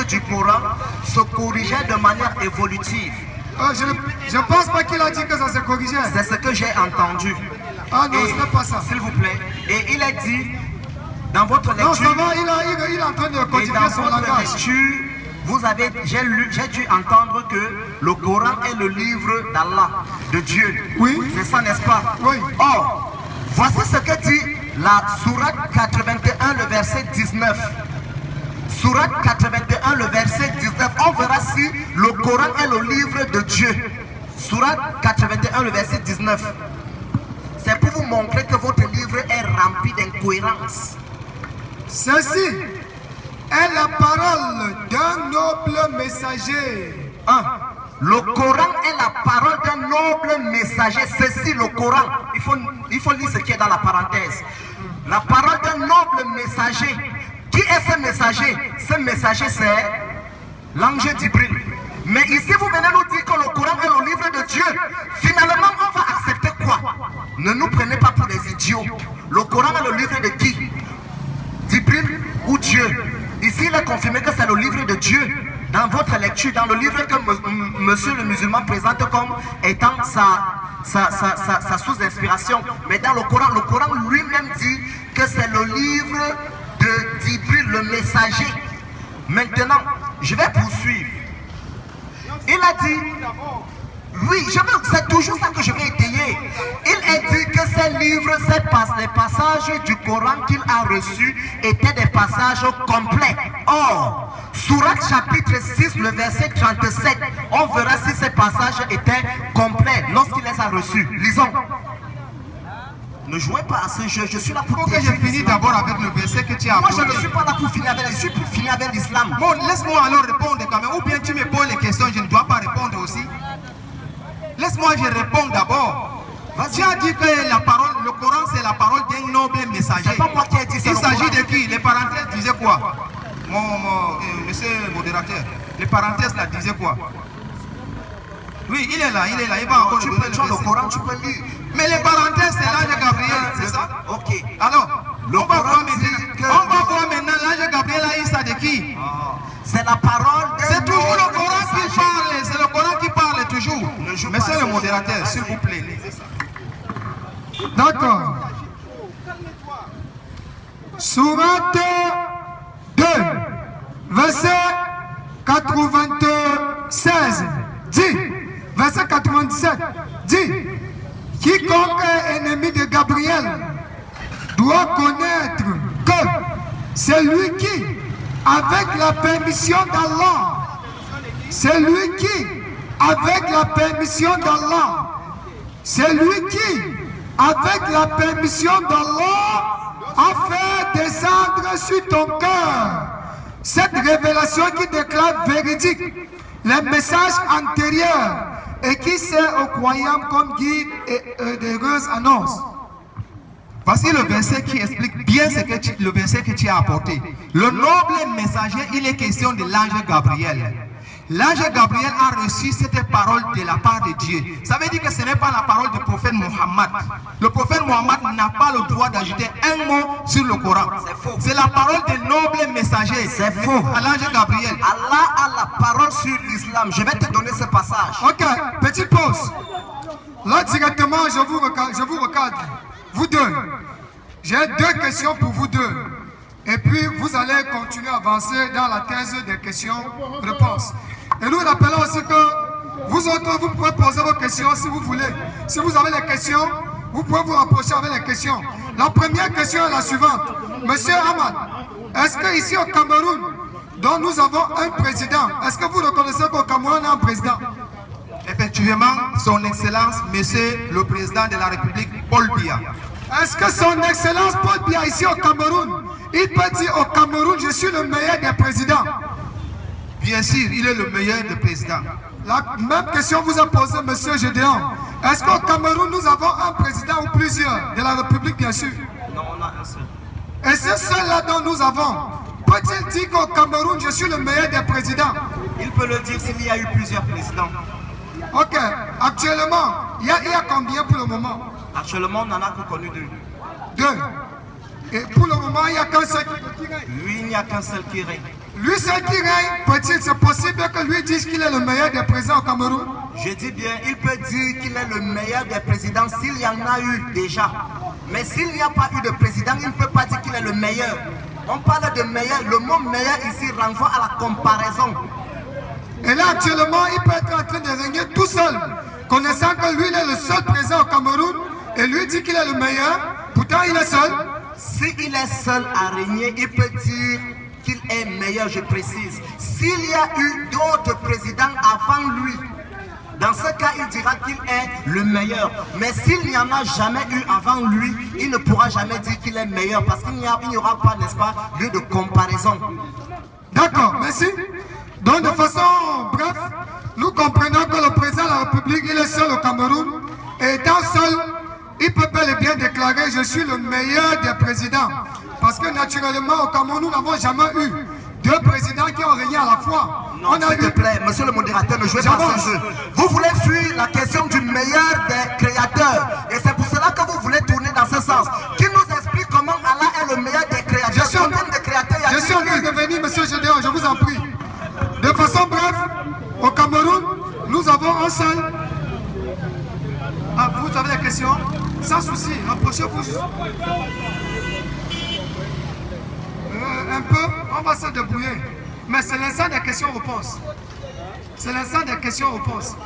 du Coran se corrigeaient de manière évolutive. Je ne pense pas qu'il a dit que ça se corrigeait. C'est ce que j'ai entendu. Ah non, ce n'est pas ça. S'il vous plaît. Et il a dit dans votre lecture. Non, ça va, il est en train de Et continuer dans son votre langage. lecture, j'ai dû entendre que le Coran est le livre d'Allah, de Dieu. Oui. C'est ça, n'est-ce pas? Oui. Or, voici ce que dit la sourate 81, le verset 19. Sourate 81, le verset 19. On verra si le Coran est le livre de Dieu. Sourate 81, le verset 19. C'est pour vous montrer que votre livre est rempli d'incohérences. Ceci est la parole d'un noble messager. Le Coran est la parole d'un noble messager. Ceci, le Coran, il faut lire ce qui est dans la parenthèse. La parole d'un noble messager. Qui est ce messager? Ce messager, c'est l'ange d'Ibril. Mais ici, vous venez nous dire que le Coran est le livre de Dieu. Finalement, on va accepter quoi? Ne nous prenez pas pour des idiots. Le Coran est le livre de qui? D'Ibril ou Dieu? Ici, il est confirmé que c'est le livre de Dieu. Dans votre lecture, dans le livre que monsieur le musulman présente comme étant sa sous-inspiration. Mais dans le Coran lui-même dit que c'est le livre d'Ibril, le messager. Maintenant, je vais poursuivre. Il a dit, oui, c'est toujours ça que je vais étayer. Il a dit que ces livres, les passages du Coran qu'il a reçus étaient des passages complets. Or, Sourate chapitre 6, le verset 37, on verra si ces passages étaient complets lorsqu'il les a reçus. Lisons. Ne jouez pas à ce jeu, je suis là pour que je finisse d'abord avec le verset que tu as Moi, apporté. je ne suis pas là pour finir avec, je suis pour finir avec l'islam. Bon, laisse-moi alors répondre quand même. Ou bien tu me poses les questions, je ne dois pas répondre aussi. Laisse-moi, je réponds d'abord. Tu as dit que le Coran, c'est la parole d'un noble messager. C'est pas moi qui ai dit ça. Il s'agit de qui? Les parenthèses disaient quoi? Monsieur le modérateur, les parenthèses là disaient quoi? Oui, il est là, il va encore. Tu peux lire le Coran, tu peux lire. Mais les parenthèses, c'est l'ange Gabriel, c'est ça? Ok. Alors, on va voir maintenant l'ange Gabriel a eu ça de qui? C'est la parole d'un C'est toujours le noble Coran qui messager. parle, c'est le Coran qui parle toujours. Monsieur le modérateur, s'il vous plaît, lisez ça. D'accord. Sourate 2, verset 96 dit, verset 97 dit, quiconque est ennemi de Gabriel doit connaître que c'est lui qui, avec la permission d'Allah, c'est lui qui, avec la permission d'Allah, c'est lui qui, avec la permission d'Allah, a fait descendre sur ton cœur cette révélation qui déclare véridique les messages antérieurs et qui sert aux croyants comme guide et d'heureuses annonces. Voici le verset qui explique bien le verset que tu as apporté. Le noble messager, il est question de l'ange Gabriel. l'ange Gabriel a reçu cette parole de la part de Dieu. Ça veut dire que ce n'est pas la parole du prophète Mohammed. Le prophète Mohammed n'a pas le droit d'ajouter un mot sur le Coran. C'est faux. C'est la parole des nobles messagers. C'est faux. À l'ange Gabriel. Allah a la parole sur l'islam. Je vais te donner ce passage. Ok, petite pause. Là, directement, je vous recadre. Vous deux. J'ai deux questions pour vous deux. Et puis, vous allez continuer à avancer dans la thèse des questions-réponses. Et nous rappelons aussi que vous autres, vous pouvez poser vos questions si vous voulez. Si vous avez des questions, vous pouvez vous rapprocher avec les questions. La première question est la suivante. Monsieur Ahmad, est-ce qu'ici au Cameroun, dont nous avons un président, est-ce que vous reconnaissez qu'au Cameroun, on a un président? Effectivement, son excellence, monsieur le président de la République, Paul Biya. Est-ce que son excellence Paul Biya ici au Cameroun, il peut dire au Cameroun, je suis le meilleur des présidents? Bien sûr, il est le meilleur des présidents. La même question vous a posée monsieur Gédéon. Est-ce qu'au Cameroun, nous avons un président ou plusieurs de la République, bien sûr? Non, on a un seul. Et c'est cela dont nous avons. Peut-il dire qu'au Cameroun, je suis le meilleur des présidents? Il peut le dire s'il y a eu plusieurs présidents. Ok, actuellement, il y a combien pour le moment? Actuellement, on n'en a que connu deux. Deux. Et pour le moment, il n'y a qu'un seul qui règne. Lui, il n'y a qu'un seul qui règne. Lui, seul qui règne, peut-il, c'est possible que lui dise qu'il est le meilleur des présidents au Cameroun? Je dis bien, il peut dire qu'il est le meilleur des présidents s'il y en a eu déjà. Mais s'il n'y a pas eu de président, il ne peut pas dire qu'il est le meilleur. On parle de meilleur, le mot meilleur ici renvoie à la comparaison. Et là, actuellement, il peut être en train de régner tout seul, connaissant que lui, il est le seul président au Cameroun, et lui dit qu'il est le meilleur, pourtant il est seul. S'il est seul à régner, il peut dire qu'il est meilleur, je précise. S'il y a eu d'autres présidents avant lui, dans ce cas, il dira qu'il est le meilleur. Mais s'il n'y en a jamais eu avant lui, il ne pourra jamais dire qu'il est meilleur, parce qu'il n'y aura pas, n'est-ce pas, lieu de comparaison. D'accord, merci. Donc, de façon bref, nous comprenons que le président de la République, il est seul au Cameroun. Et étant seul, il peut bel et bien déclarer « Je suis le meilleur des présidents ». Parce que naturellement, au Cameroun, nous n'avons jamais eu deux présidents qui ont régné à la fois. Non, s'il te plaît, monsieur le modérateur, ne jouez pas ce jeu. Vous voulez fuir la question du meilleur des créateurs. Et c'est pour cela que vous voulez tourner dans ce sens. Qui nous explique comment Allah est le meilleur des créateurs? Je suis en train de venir, monsieur Gédéon, je vous en prie. De façon bref, au Cameroun, nous avons un seul. Ah, vous avez des questions? Sans souci, rapprochez-vous juste. Un peu, on va se débrouiller. Mais c'est l'instant des questions-réponses. C'est l'instant des questions-réponses.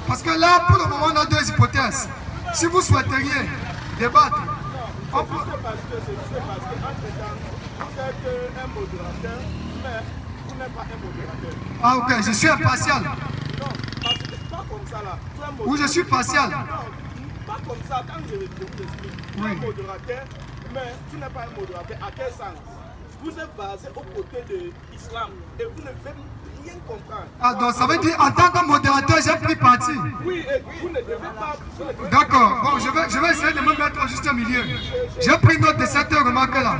Parce que là, pour le moment, on a deux hypothèses. Si vous souhaiteriez débattre, on peut... Ah ok, je suis impartial. Ou je suis partial. Pas comme ça, quand je t'explique, Oui. un modérateur, mais tu n'es pas un modérateur. À quel sens? Vous êtes basé aux côtés de l'islam et vous ne faites rien comprendre. Ah donc ça veut dire en tant que modérateur, j'ai pris parti. Oui, et vous ne devez pas... D'accord, bon, je vais essayer de me mettre au juste milieu. J'ai pris note de cette remarque-là.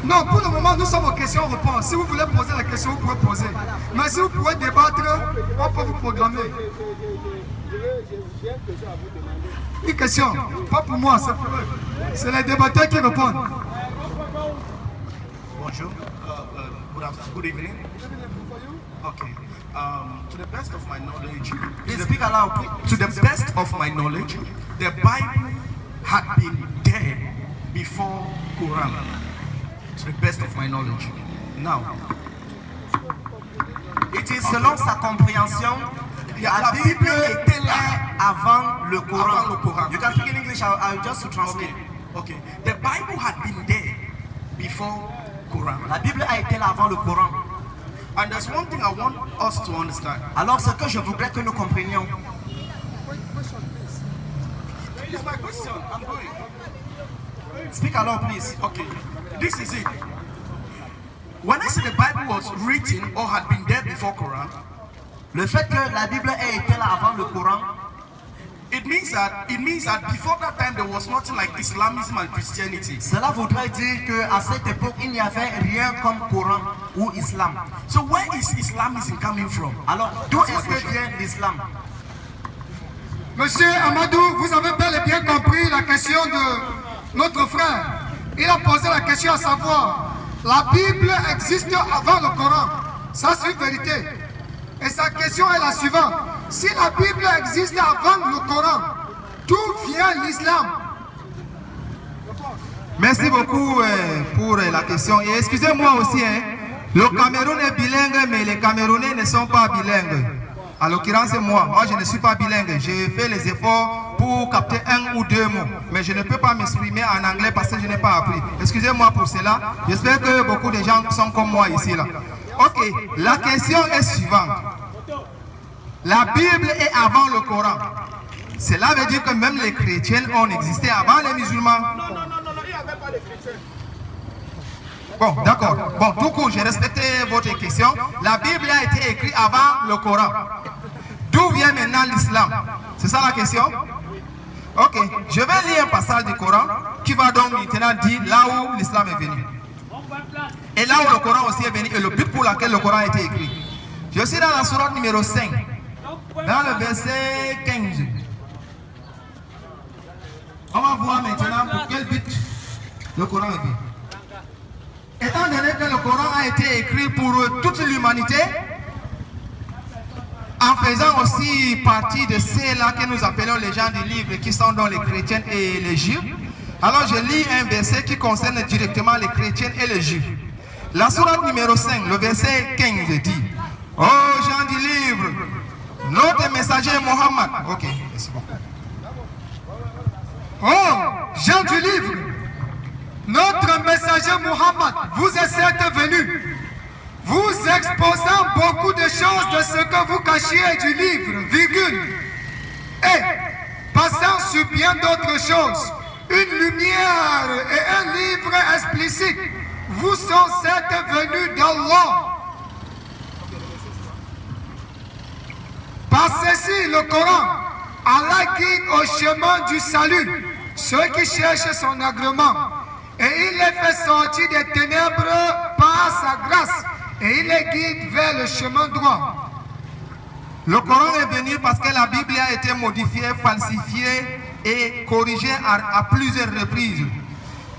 Non, pour le moment, nous sommes aux questions-réponses. Si vous voulez poser la question, vous pouvez poser. Mais si vous pouvez débattre, on peut vous programmer. J'ai une question à vous demander. Une question, pas pour moi, c'est pour eux. C'est les débatteurs qui répondent. Bonjour. Good evening. Okay. To the best of my knowledge, Please speak aloud, please. to the best of my knowledge, the Bible had been there before Quran. To the best of my knowledge. Now, It is selon sa compréhension, la Bible était là avant le Coran. Avant le Coran. You can speak in English, I'll just to translate. okay. The Bible had been there before Quran. La Bible a été là avant le Coran. And there's one thing I want us to understand. Alors ce que je voudrais que nous comprenions, It's my question. I'm going. speak aloud please. Okay. This is it. When I say the Bible was written or had been there before Quran, Le fait que la Bible ait été là avant le Coran, It means that before that time there was nothing like Islamism and Christianity. Cela voudrait dire qu'à cette époque, il n'y avait rien comme Coran ou Islam. So where is Islamism coming from? Alors, d'où est-ce que vient l'islam? Monsieur Amadou, vous avez bel et bien compris la question de notre frère. Il a posé la question à savoir, la Bible existe avant le Coran. Ça, c'est une vérité. Et sa question est la suivante. Si la Bible existe avant le Coran, d'où vient l'islam? Merci beaucoup pour la question. Et excusez-moi aussi, le Cameroun est bilingue, mais les Camerounais ne sont pas bilingues. En l'occurrence, moi je ne suis pas bilingue. J'ai fait les efforts pour capter un ou deux mots, mais je ne peux pas m'exprimer en anglais parce que je n'ai pas appris. Excusez-moi pour cela. J'espère que beaucoup de gens sont comme moi ici. Là. Ok, la question est suivante. La Bible est avant le Coran. Cela veut dire que même les chrétiens ont existé avant les musulmans. Non, il n'y avait pas de chrétiens. Bon, d'accord. Bon, tout court, j'ai respecté votre question. La Bible a été écrite avant le Coran. D'où vient maintenant l'islam? C'est ça la question? Ok, je vais lire un passage du Coran qui va donc maintenant dire là où l'islam est venu. Et là où le Coran aussi est venu et le but pour lequel le Coran a été écrit. Je suis dans la sourate numéro 5, dans le verset 15. On va voir maintenant pour quel but le Coran est venu. Étant donné que le Coran a été écrit pour toute l'humanité, en faisant aussi partie de ceux-là que nous appelons les gens du livre, qui sont dans les chrétiens et les juifs, alors je lis un verset qui concerne directement les chrétiens et les juifs. La sourate numéro 5, le verset 15 dit: ô gens du livre, notre messager Mohammed. Ok, c'est bon. Oh, gens du livre, notre messager Mohammed vous est certes venu, vous exposant beaucoup de choses de ce que vous cachiez du livre, virgule, et passant sur bien d'autres choses, une lumière et un livre explicite vous sont certes venus d'Allah. Par ceci, le Coran, Allah guide au chemin du salut ceux qui cherchent son agrément. Et il les fait sortir des ténèbres par sa grâce. Et il les guide vers le chemin droit. Le Coran est venu parce que la Bible a été modifiée, falsifiée et corrigée à plusieurs reprises.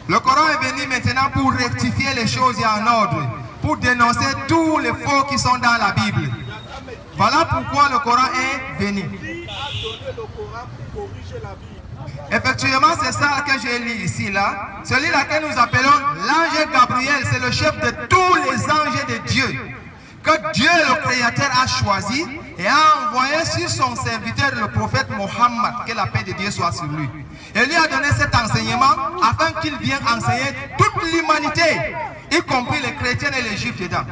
Le Coran est venu maintenant pour rectifier les choses et en ordre, pour dénoncer tous les faux qui sont dans la Bible. Voilà pourquoi le Coran est venu. Effectivement, c'est ça que j'ai lu ici, là. Celui-là que nous appelons l'ange Gabriel, c'est le chef de tous les anges de Dieu, que Dieu, le Créateur, a choisi et a envoyé sur son serviteur, le prophète Mohammed, que la paix de Dieu soit sur lui. Et lui a donné cet enseignement afin qu'il vienne enseigner toute l'humanité, y compris les chrétiens et les juifs dedans.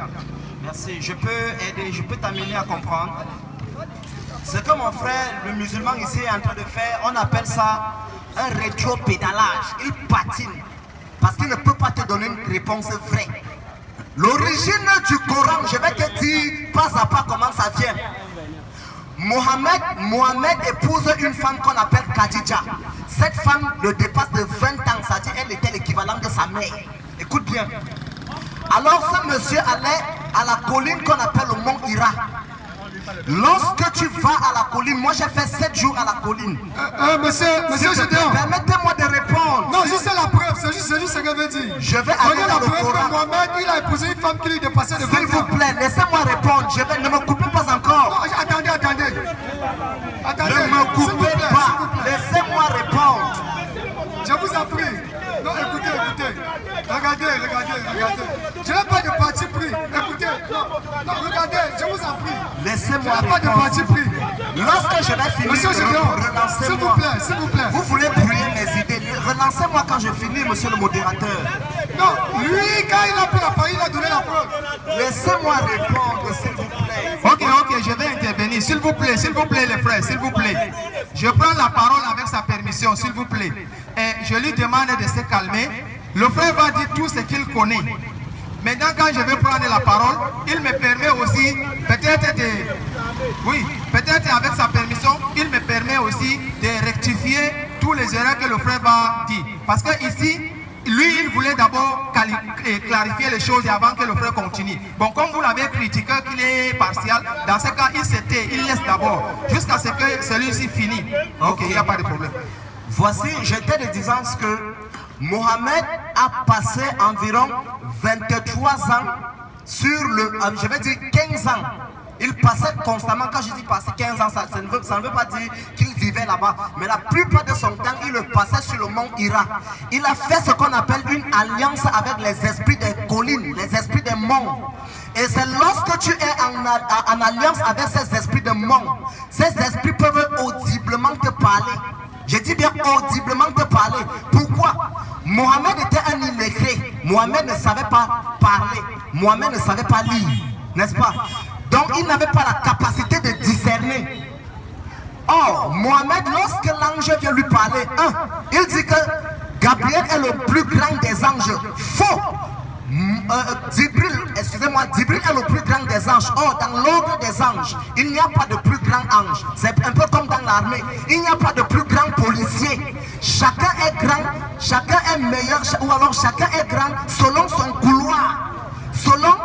Merci, je peux aider, je peux t'amener à comprendre. Ce que mon frère, le musulman ici est en train de faire, on appelle ça un rétro-pédalage. Il patine parce qu'il ne peut pas te donner une réponse vraie. L'origine du Coran, je vais te dire pas à pas comment ça vient. Mohamed épouse une femme qu'on appelle Khadija. Cette femme le dépasse de 20 ans, c'est-à-dire elle était l'équivalent de sa mère. Écoute bien. Alors ce monsieur allait à la colline qu'on appelle le mont Hira. Lorsque tu vas à la colline, moi j'ai fait 7 jours à la colline. Monsieur Gédéon, permettez-moi de répondre. non, juste la preuve, c'est juste ce que veut dire. Je vais aller dans la le preuve Coran. que Mohamed, il a épousé une femme qui lui dépassait de 20 ans. S'il vous plaît, laissez-moi répondre. Ne me coupez pas encore. Non, attendez. Ne me S'il vous coupez plaît, pas. s'il vous plaît. Laissez-moi répondre. Je vous en prie. Non, écoutez. Regardez. Je n'ai pas de parti pris. Écoutez. Non, regardez, je vous en prie. Laissez-moi Je n'ai pas de parti répondre. pris. Lorsque je vais finir, Monsieur Gédéon, s'il vous relancez-moi. plaît. Vous voulez brouiller mes idées. Relancez-moi quand je finis, monsieur le modérateur. Non, lui, quand il a pris la parole, il a donné la preuve. Laissez-moi répondre, s'il vous plaît. Ok, je vais intervenir. S'il vous plaît, les frères, s'il vous plaît. Je prends la parole avec sa permission, s'il vous plaît. Et je lui demande de se calmer. Le frère va dire tout ce qu'il connaît. Maintenant, quand je vais prendre la parole, il me permet aussi, peut-être avec sa permission, il me permet aussi de rectifier tous les erreurs que le frère va dire. Parce que ici, lui, il voulait d'abord clarifier les choses avant que le frère continue. Bon, comme vous l'avez critiqué qu'il est partial, dans ce cas, il laisse d'abord, jusqu'à ce que celui-ci finisse. Ok, il n'y a pas de problème. Voici, j'étais de disant que Mohamed a passé environ 23 ans sur je vais dire 15 ans. Il passait constamment, quand je dis passer 15 ans, ça ne veut pas dire qu'il vivait là-bas. Mais la plupart de son temps, il le passait sur le mont Hira. Il a fait ce qu'on appelle une alliance avec les esprits des collines, les esprits des monts. Et c'est lorsque tu es en alliance avec ces esprits de monts, ces esprits peuvent audiblement te parler. Je dis bien audiblement te parler. Pourquoi? Mohamed était un illettré. Mohamed ne savait pas parler. Mohamed ne savait pas lire. N'est-ce pas? Donc il n'avait pas la capacité de discerner. Or, Mohamed, lorsque l'ange vient lui parler, il dit que Gabriel est le plus grand des anges. Faux! Djibril est le plus grand des anges. Or, dans l'ordre des anges, il n'y a pas de plus grand ange. C'est un peu comme dans l'armée. Il n'y a pas de plus grand policier. Chacun est grand, chacun est meilleur, ou alors chacun est grand selon son couloir, selon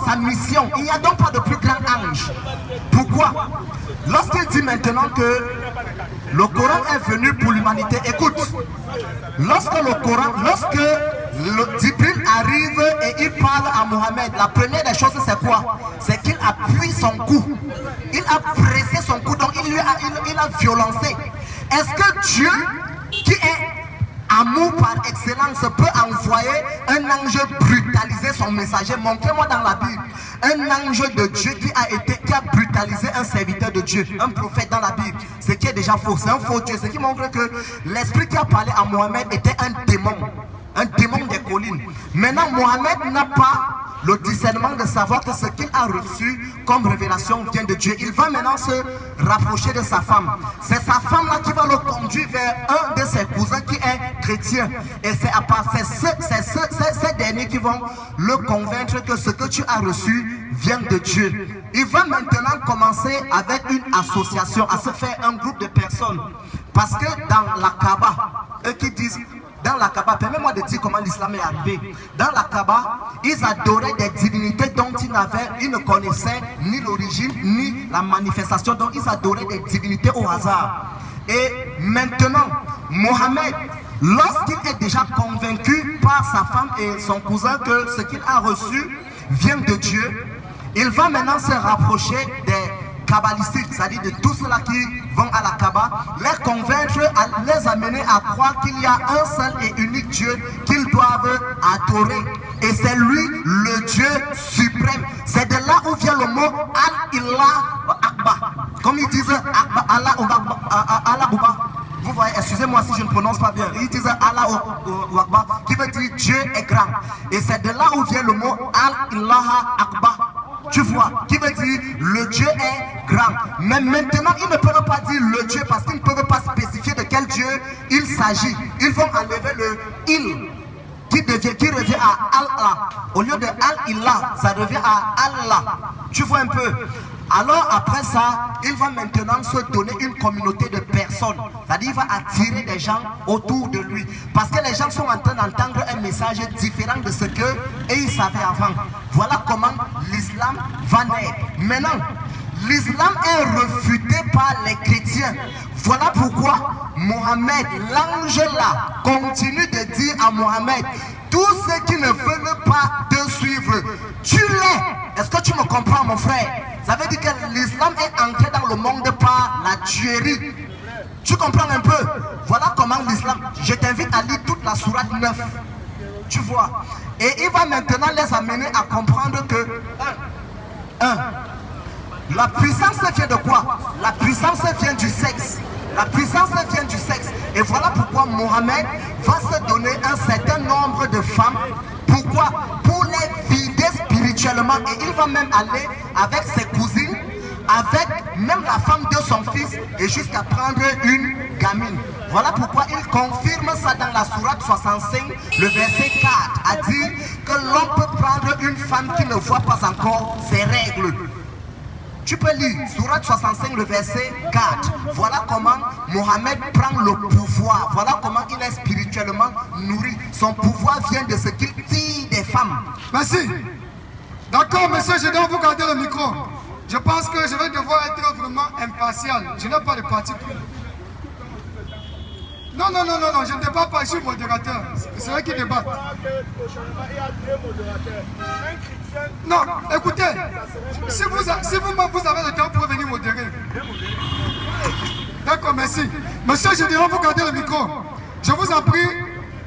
sa mission. Il n'y a donc pas de plus grand ange. Pourquoi? Lorsqu'il dit maintenant que le Coran est venu pour l'humanité, écoute, lorsque le Djibril arrive et il parle à Mohamed, la première des choses c'est quoi? C'est qu'il appuie son cou. Il a pressé son cou, donc il a violencé. Est-ce que Dieu, qui est amour par excellence, peut envoyer un ange brutaliser son messager? Montrez-moi dans la Bible un ange de Dieu qui a brutalisé un serviteur de Dieu, un prophète dans la Bible. Ce qui est déjà faux, c'est un faux Dieu. Ce qui montre que l'esprit qui a parlé à Mohamed était un démon des collines. Maintenant, Mohamed n'a pas le discernement de savoir que ce qu'il a reçu comme révélation vient de Dieu. Il va maintenant se rapprocher de sa femme. C'est sa femme là qui va le conduire vers un de ses cousins qui est chrétien. Et c'est ces derniers qui vont le convaincre que ce que tu as reçu vient de Dieu. Il va maintenant commencer avec une association, à se faire un groupe de personnes. Parce que dans la Kaaba, eux qui disent, dans la Kaaba, permets-moi de dire comment l'islam est arrivé. Dans la Kaaba, ils adoraient des divinités dont ils ne connaissaient ni l'origine, ni la manifestation. Donc ils adoraient des divinités au hasard. Et maintenant, Mohamed, lorsqu'il est déjà convaincu par sa femme et son cousin que ce qu'il a reçu vient de Dieu, il va maintenant se rapprocher des kabbalistiques, c'est-à-dire de tous ceux-là qui vont à la Kaaba, les convaincre, les amener à croire qu'il y a un seul et unique Dieu qu'ils doivent adorer. Et c'est lui le Dieu suprême. C'est de là où vient le mot Al-Illah Akbar. Comme ils disent Allah Bouba. Vous voyez, excusez-moi si je ne prononce pas bien. Ils disent Allah Akbar, qui veut dire Dieu est grand. Et c'est de là où vient le mot Al-Illah Akbar. Tu vois, qui veut dire le Dieu est grand. Mais maintenant, ils ne peuvent pas dire le Dieu parce qu'ils ne peuvent pas spécifier de quel Dieu il s'agit. Ils vont enlever le il qui revient à Allah. Au lieu de Al-Illah, ça revient à Allah. Tu vois un peu. Alors après ça, il va maintenant se donner une communauté de personnes. C'est-à-dire qu'il va attirer des gens autour de lui. Parce que les gens sont en train d'entendre un message différent de ce que ils savaient avant. Voilà comment l'islam va naître. Maintenant, l'islam est refuté par les chrétiens. Voilà pourquoi Mohamed, l'ange là, continue de dire à Mohamed, tous ceux qui ne veulent pas te suivre, tue-les. Est-ce que tu me comprends, mon frère? Ça veut dire que l'islam est entré dans le monde par la tuerie. Tu comprends un peu? Voilà comment l'islam... Je t'invite à lire toute la sourate 9. Tu vois? Et il va maintenant les amener à comprendre que... La puissance vient de quoi? La puissance vient du sexe. La puissance vient du sexe. Et voilà pourquoi Mohamed va se donner un certain nombre de femmes. Pourquoi? Pour les vider spirituellement. Et il va même aller avec ses cousines, avec même la femme de son fils, et jusqu'à prendre une gamine. Voilà pourquoi il confirme ça dans la sourate 65, le verset 4, a dit que l'homme peut prendre une femme qui ne voit pas encore ses règles. Tu peux lire sourate 65, le verset 4. Voilà comment Mohammed prend le pouvoir. Voilà comment il est spirituellement nourri. Son pouvoir vient de ce qu'il tire des femmes. Merci. D'accord, monsieur, je dois vous garder le micro. Je pense que je vais devoir être vraiment impartial. Je n'ai pas de parti pris. Non, je ne débat pas, je suis modérateur. C'est eux qui débattent. Non, écoutez, si vous avez le temps pour venir modérer. D'accord, merci. Monsieur, je dois vous garder le micro. Je vous en prie,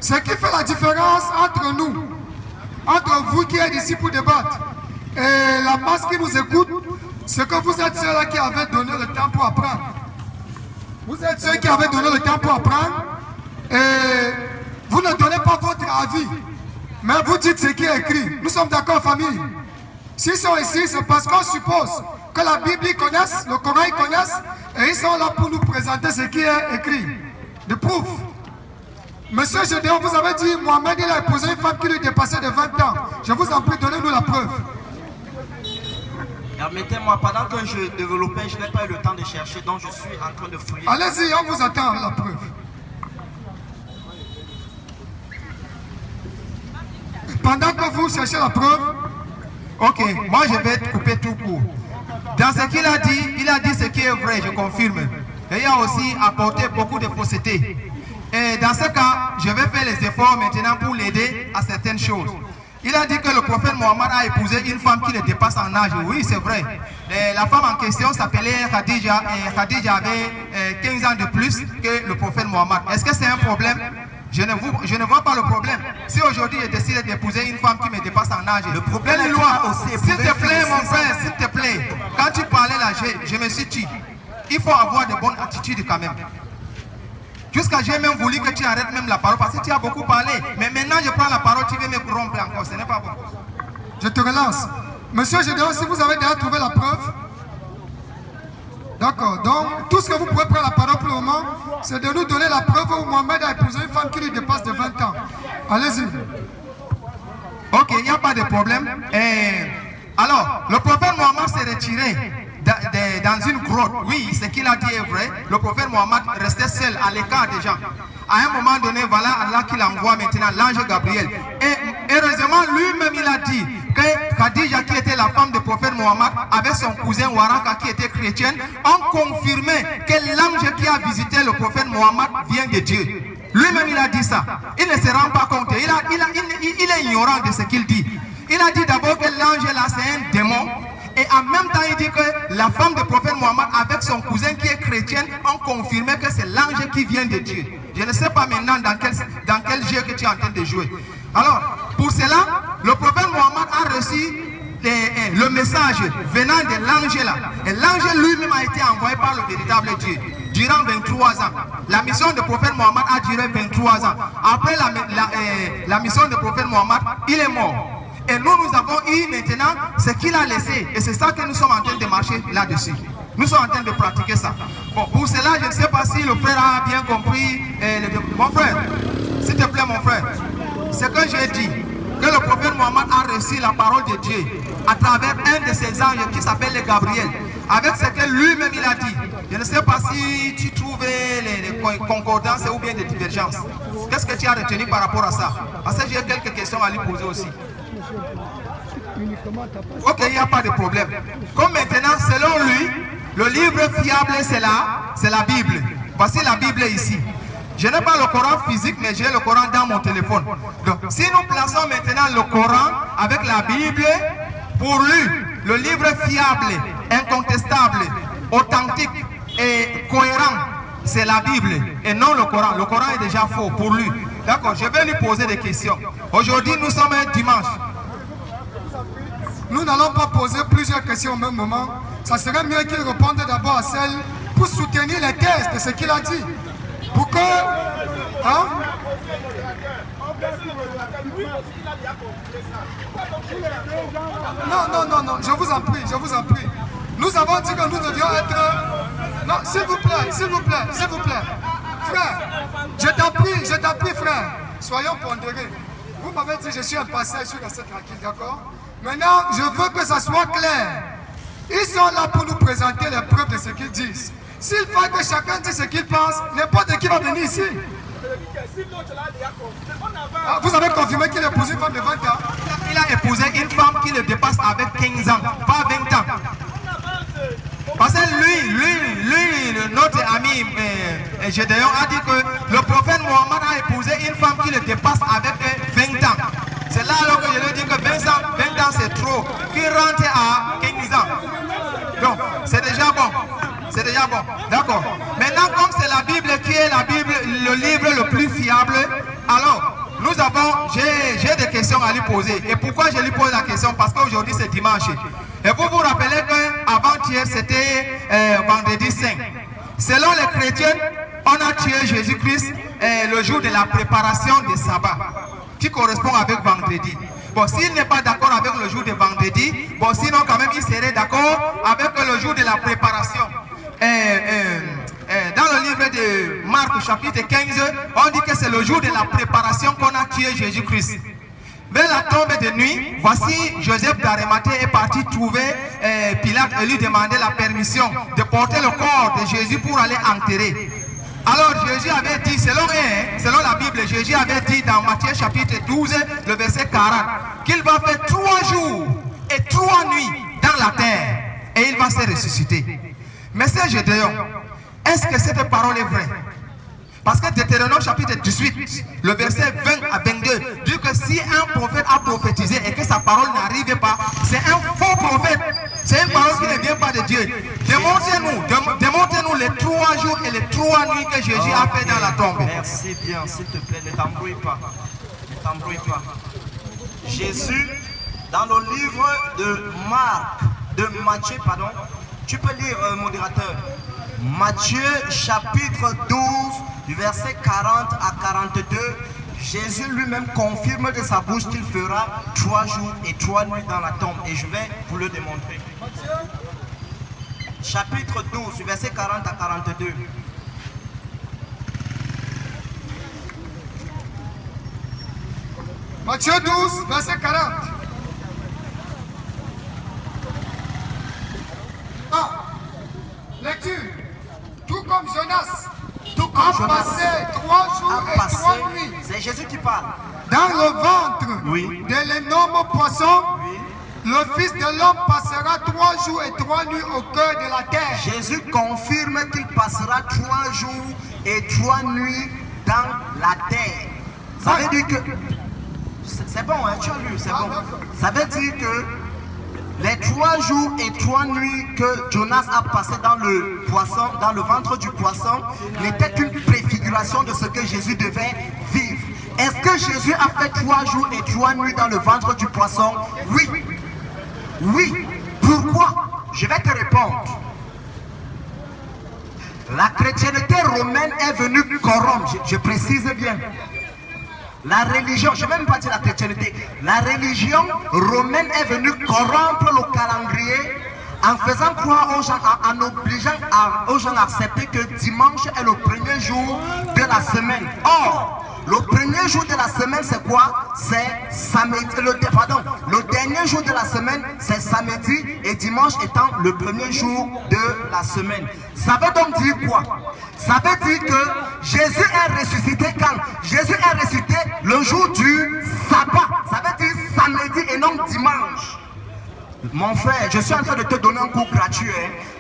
ce qui fait la différence entre nous, entre vous qui êtes ici pour débattre, et la masse qui nous écoute, c'est que vous êtes ceux-là qui avaient donné le temps pour apprendre. Vous êtes ceux qui avaient donné le temps pour apprendre et vous ne donnez pas votre avis, mais vous dites ce qui est écrit. Nous sommes d'accord, famille. S'ils sont ici, c'est parce qu'on suppose que la Bible ils connaissent, le Coran ils connaissent, et ils sont là pour nous présenter ce qui est écrit. De proof. Monsieur Gédéon, vous avez dit, Mohamed il a épousé une femme qui lui dépassait de 20 ans. Je vous en prie, donnez-nous la preuve. Permettez-moi, pendant que je développais, je n'ai pas eu le temps de chercher, donc je suis en train de fouiller. Allez-y, on vous attend la preuve. Pendant que vous cherchez la preuve, ok, moi je vais couper tout court. Dans ce qu'il a dit ce qui est vrai, je confirme. Et il a aussi apporté beaucoup de fausseté. Et dans ce cas, je vais faire les efforts maintenant pour l'aider à certaines choses. Il a dit que le prophète Mohammed a épousé une femme qui le dépasse en âge. Oui, c'est vrai. Et la femme en question s'appelait Khadija et Khadija avait 15 ans de plus que le prophète Mohammed. Est-ce que c'est un problème? Je ne vois pas le problème. Si aujourd'hui je décide d'épouser une femme qui me dépasse en âge, le problème est loin aussi. S'il te plaît, mon frère, s'il te plaît, quand tu parlais là, je me suis dit, il faut avoir de bonnes attitudes quand même. Jusqu'à j'ai même voulu que tu arrêtes même la parole parce que tu as beaucoup parlé. Mais maintenant je prends la parole, tu veux me corrompre encore. Ce n'est pas bon. Je te relance. Monsieur Gédéon, si vous avez déjà trouvé la preuve, d'accord. Donc, tout ce que vous pouvez prendre la parole pour le moment, c'est de nous donner la preuve où Mohamed a épousé une femme qui lui dépasse de 20 ans. Allez-y. Ok, il n'y a pas de problème. Alors, le prophète Mohammed s'est retiré dans une grotte. Oui, ce qu'il a dit est vrai. Le prophète Mohammed restait seul à l'écart des gens. À un moment donné, voilà Allah qui l'envoie maintenant, l'ange Gabriel. Et heureusement, lui-même il a dit que Khadija, qui était la femme du prophète Mohammed, avec son cousin Waraka, qui était chrétienne, ont confirmé que l'ange qui a visité le prophète Mohammed vient de Dieu. Lui-même il a dit ça. Il ne se rend pas compte. Il est ignorant de ce qu'il dit. Il a dit d'abord que l'ange là c'est un démon. Et en même temps, il dit que la femme du prophète Mohammed avec son cousin qui est chrétienne ont confirmé que c'est l'ange qui vient de Dieu. Je ne sais pas maintenant dans quel jeu que tu es en train de jouer. Alors, pour cela, le prophète Mohammed a reçu le message venant de l'ange là. Et l'ange lui-même a été envoyé par le véritable Dieu durant 23 ans. La mission du prophète Mohammed a duré 23 ans. Après la mission du prophète Mohammed, il est mort. Et nous avons eu maintenant ce qu'il a laissé. Et c'est ça que nous sommes en train de marcher là-dessus. Nous sommes en train de pratiquer ça. Bon, pour cela, je ne sais pas si le frère a bien compris. Mon frère, s'il te plaît, mon frère, ce que j'ai dit, que le prophète Mohammed a reçu la parole de Dieu à travers un de ses anges qui s'appelle le Gabriel, avec ce que lui-même il a dit. Je ne sais pas si tu trouves les concordances ou bien des divergences. Qu'est-ce que tu as retenu par rapport à ça? Parce que j'ai quelques questions à lui poser aussi. Ok, il n'y a pas de problème. Comme maintenant, selon lui, le livre fiable, c'est la Bible. Voici la Bible ici. Je n'ai pas le Coran physique, mais j'ai le Coran dans mon téléphone. Donc, si nous plaçons maintenant le Coran avec la Bible, pour lui, le livre fiable, incontestable, authentique et cohérent, c'est la Bible et non le Coran. Le Coran est déjà faux pour lui. D'accord, je vais lui poser des questions. Aujourd'hui, nous sommes un dimanche. Nous n'allons pas poser plusieurs questions au même moment. Ça serait mieux qu'il réponde d'abord à celle pour soutenir les thèses de ce qu'il a dit. Pour que... Hein? Non, je vous en prie, je vous en prie. Nous avons dit que nous devions être... Non, s'il vous plaît. je t'en prie, frère. Soyons pondérés. Vous m'avez dit, je suis un passé, je suis resté tranquille, d'accord? Maintenant, je veux que ça soit clair. Ils sont là pour nous présenter les preuves de ce qu'ils disent. S'il faut que chacun dise ce qu'il pense, n'importe qui va venir ici. Ah, vous avez confirmé qu'il a épousé une femme de 20 ans? Il a épousé une femme qui le dépasse avec 15 ans, pas 20 ans. Parce que lui, notre ami Gédéon a dit que le prophète Mohammed a épousé une femme qui le dépasse avec 20 ans. C'est là alors que je lui dis que 20 ans c'est trop. Qu'il rentre à 15 ans. Donc, c'est déjà bon. C'est déjà bon. D'accord. Maintenant, comme c'est la Bible qui est le livre le plus fiable, alors, j'ai des questions à lui poser. Et pourquoi je lui pose la question? Parce qu'aujourd'hui c'est dimanche. Et vous vous rappelez qu'avant-hier c'était vendredi saint. Selon les chrétiens, on a tué Jésus-Christ le jour de la préparation du sabbat, qui correspond avec vendredi. Bon, s'il n'est pas d'accord avec le jour de vendredi, bon, sinon quand même il serait d'accord avec le jour de la préparation. Dans le livre de Marc chapitre 15, on dit que c'est le jour de la préparation qu'on a tué Jésus-Christ. Vers la tombe de nuit, voici Joseph d'Arimathée est parti trouver Pilate et lui demander la permission de porter le corps de Jésus pour aller enterrer. Alors Jésus avait dit, selon la Bible, Jésus avait dit dans Matthieu chapitre 12, le verset 40, qu'il va faire 3 jours et 3 nuits dans la terre et il va se ressusciter. Mais c'est Gédéon. Est-ce que cette parole est vraie? Parce que Deutéronome chapitre 18, le verset 20 à 22, dit que si un prophète a prophétisé et que sa parole n'arrive pas, c'est un faux prophète. C'est une parole qui ne vient pas de Dieu. Démontrez-nous les 3 jours et les 3 nuits que Jésus a fait dans la tombe. Merci bien, s'il te plaît, ne t'embrouille pas. Ne t'embrouille pas. Jésus, dans le livre de Matthieu, pardon, tu peux lire, modérateur. Matthieu chapitre 12, du verset 40 à 42, Jésus lui-même confirme de sa bouche qu'il fera 3 jours et 3 nuits dans la tombe. Et je vais vous le démontrer. Chapitre 12, du verset 40 à 42. Matthieu 12, verset 40. Ah, lecture. Tout comme Jonas a passé 3 jours et 3 nuits. C'est Jésus qui parle. Dans le ventre de l'énorme poisson, le Fils de l'homme passera 3 jours et 3 nuits au cœur de la terre. Jésus confirme qu'il passera 3 jours et 3 nuits dans la terre. Ça veut dire que... C'est bon, hein, tu as lu, c'est bon. Ça veut dire que les 3 jours et 3 nuits que Jonas a passé dans le poisson, dans le ventre du poisson, n'était qu'une préfiguration de ce que Jésus devait vivre. Est-ce que Jésus a fait 3 jours et 3 nuits dans le ventre du poisson? Oui. Oui. Pourquoi? Je vais te répondre. La chrétienté romaine est venue corrompre, je précise bien. La religion, je ne vais même pas dire la chrétienté, la religion romaine est venue corrompre le calendrier en faisant croire aux gens, en obligeant aux gens à accepter que dimanche est le premier jour de la semaine. Or, le premier jour de la semaine, c'est quoi? C'est samedi. Le dernier jour de la semaine, c'est samedi et dimanche étant le premier jour de la semaine. Ça veut donc dire quoi? Ça veut dire que Jésus est ressuscité quand? Jésus est ressuscité le jour du sabbat. Ça veut dire samedi et non dimanche. Mon frère, je suis en train de te donner un cours gratuit.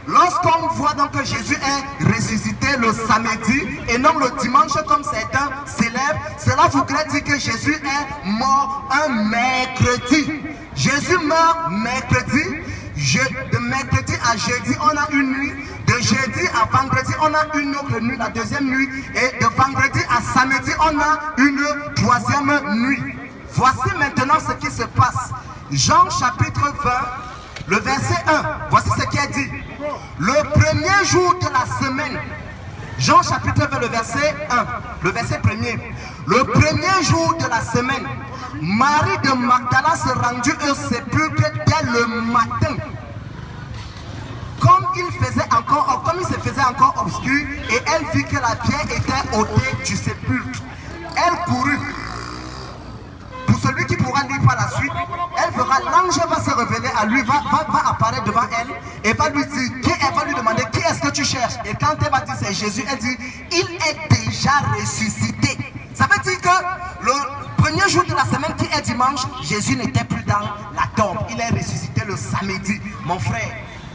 Lorsqu'on voit donc que Jésus est ressuscité le samedi et non le dimanche comme certains célèbrent, cela voudrait dire que Jésus est mort un mercredi. Jésus meurt mercredi. De mercredi à jeudi, on a une nuit. De jeudi à vendredi, on a une autre nuit, la deuxième nuit. Et de vendredi à samedi, on a une troisième nuit. Voici maintenant ce qui se passe. Jean chapitre 20, le verset 1. Voici ce qui est dit. Le premier jour de la semaine. Jean chapitre 20, le verset 1. Le verset 1er. Le premier jour de la semaine, Marie de Magdala se rendit au sépulcre dès le matin. Comme comme il se faisait encore obscur, et elle vit que la pierre était ôtée du sépulcre, elle courut. Pour celui qui pourra lire par la suite, elle verra, l'ange va se révéler à lui, va apparaître devant elle et va lui dire, elle va lui demander qui est-ce que tu cherches. Et quand elle va dire c'est Jésus, elle dit, il est déjà ressuscité. Ça veut dire que le premier jour de la semaine qui est dimanche, Jésus n'était plus dans la tombe. Il est ressuscité le samedi. Mon frère,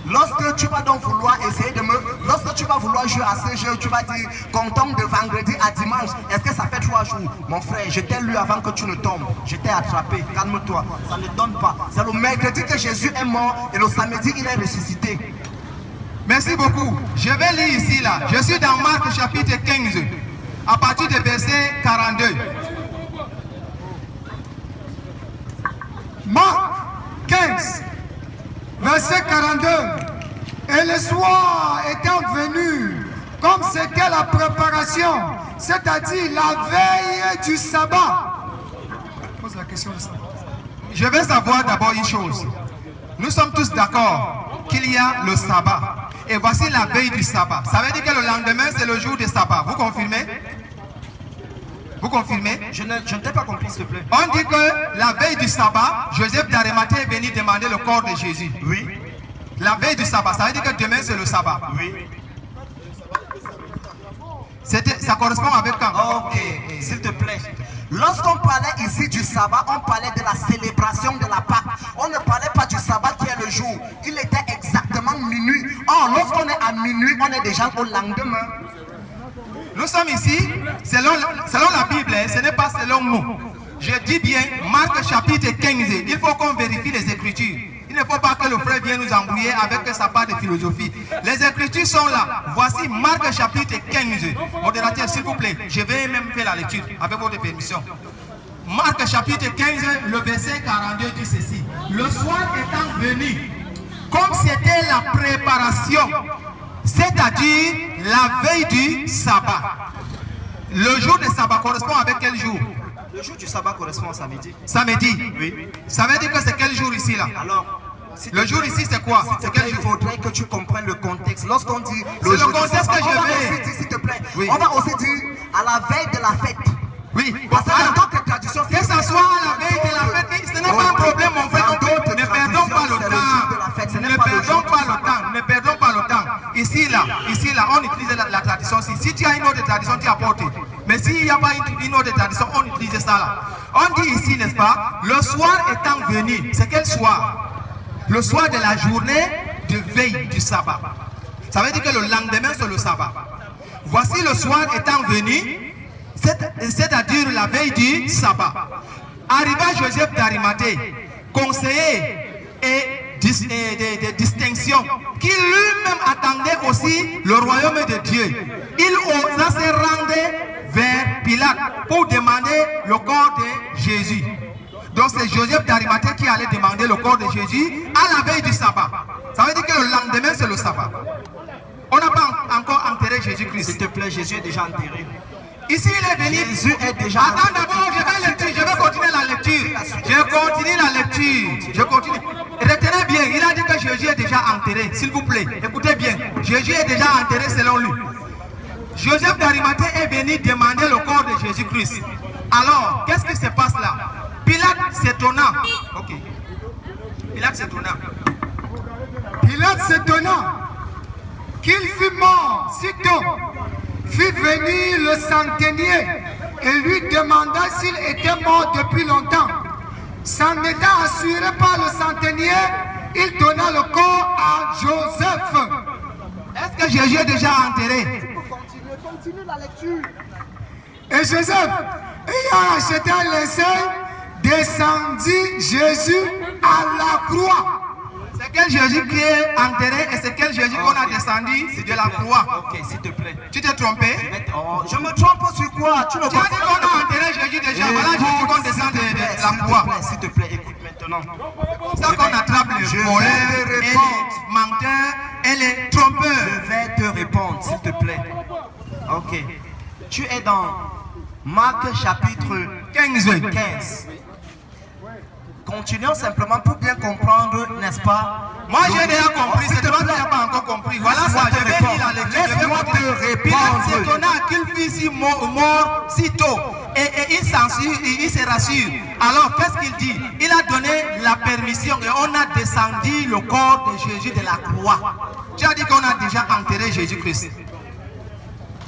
lorsque tu vas donc vouloir essayer de lorsque tu vas vouloir jouer à ce jeu, tu vas dire comptons de vendredi à dimanche. Est-ce que ça fait 3 jours? Mon frère, je t'ai lu avant que tu ne tombes. Je t'ai attrapé. Calme-toi. Ça ne donne pas. C'est le mercredi que Jésus est mort et le samedi il est ressuscité. Merci beaucoup. Je vais lire ici là. Je suis dans Marc chapitre 15, à partir du verset 42. Marc 15, verset 42. Et le soir étant venu, comme c'était la préparation, c'est-à-dire la veille du sabbat. Pose la question de ça. Je veux savoir d'abord une chose. Nous sommes tous d'accord qu'il y a le sabbat. Et voici la veille du sabbat. Ça veut dire que le lendemain, c'est le jour du sabbat. Vous confirmez? Vous confirmez? Je ne t'ai pas compris, s'il te plaît. On dit que la veille du sabbat, Joseph d'Arimathée est venu demander le corps de Jésus. Oui. La veille du sabbat, ça veut dire que demain c'est le sabbat. Oui. Ça correspond avec quand? Ok, s'il te plaît. Lorsqu'on parlait ici du sabbat, on parlait de la célébration de la Pâque. On ne parlait pas du sabbat qui est le jour. Il était exactement minuit. Or, lorsqu'on est à minuit, on est déjà au lendemain. Nous sommes ici, selon la Bible, ce n'est pas selon nous. Je dis bien, Marc chapitre 15, il faut qu'on vérifie les Écritures. Il ne faut pas que le frère vienne nous embrouiller avec sa part de philosophie. Les Écritures sont là. Voici Marc chapitre 15. Modérateur, s'il vous plaît, je vais même faire la lecture avec votre permission. Marc chapitre 15, le verset 42 dit ceci. Le soir étant venu, comme c'était la préparation, c'est-à-dire la veille du sabbat. Le jour du sabbat correspond avec quel jour? Le jour du sabbat correspond au samedi. Samedi? Oui. Ça veut dire que c'est quel jour ici là? Alors, le jour ici c'est quoi? C'est quel il jour? faudrait que tu comprennes le contexte. Lorsqu'on dit le contexte que je vais. S'il te plaît. Oui. On va aussi dire à la veille de la fête. Oui. Parce que dans d'autres traditions, que ça soit à la veille de la fête, ce n'est pas un problème mon frère. Ne perdons pas le temps. Ne perdons pas le temps. Ne perdons pas le temps. Ici là, on utilise la tradition. Si tu as une autre tradition, tu apportes. Mais s'il n'y a pas une autre tradition, on utilise ça là. On dit ici, n'est-ce pas, le soir étant venu, c'est quel soir? Le soir de la journée de veille du sabbat. Ça veut dire que le lendemain c'est le sabbat. Voici le soir étant venu, c'est-à-dire la veille du sabbat. Arriva Joseph d'Arimathée, conseiller et de distinction, qui lui-même attendait aussi le royaume de Dieu. Il osa se rendre vers Pilate pour demander le corps de Jésus. Donc c'est Joseph d'Arimathée qui allait demander le corps de Jésus à la veille du sabbat. Ça veut dire que le lendemain c'est le sabbat. On n'a pas encore enterré Jésus-Christ. S'il te plaît, Jésus est déjà enterré. Ici il est venu. Jésus est déjà Attends enterré. d'abord, je vais continuer la lecture. Je continue. Retenez bien, il a dit que Jésus est déjà enterré. S'il vous plaît, écoutez bien. Jésus est déjà enterré selon lui. Joseph d'Arimathée est venu demander le corps de Jésus-Christ. Alors, qu'est-ce qui se passe là? Pilate s'étonna. Ok. Pilate s'étonna qu'il fût mort sitôt. Fit venir le centenier et lui demanda s'il était mort depuis longtemps. S'en étant assuré par le centenier, il donna le corps à Joseph. Est-ce que Jésus est déjà enterré? Continue la lecture. Et Joseph, ayant acheté un linceul, descendit Jésus à la croix. C'est quel Jésus qui est enterré et c'est quel Jésus qu'on a descendu de la croix? Ok, s'il te plaît. Tu t'es trompé? Oh, je me trompe sur quoi? Tu as dit qu'on a enterré Jésus déjà. Voilà Jésus qu'on descend de la croix. S'il te plaît, écoute maintenant. C'est ça qu'on attrape les voleurs, et les menteurs et les trompeurs. Je vais te répondre, s'il te plaît. Ok. Tu es dans Marc chapitre 15. Continuons simplement pour bien comprendre, n'est-ce pas? Moi j'ai déjà compris, c'est toi qui n'as pas encore compris. Voilà, ça je vais lire la lecture. Laisse-moi te répondre. C'est étonnant qu'il fût si mort si tôt. Et il se rassure. Alors qu'est-ce qu'il dit? Il a donné la permission et on a descendu le corps de Jésus de la croix. Tu as dit qu'on a déjà enterré Jésus-Christ.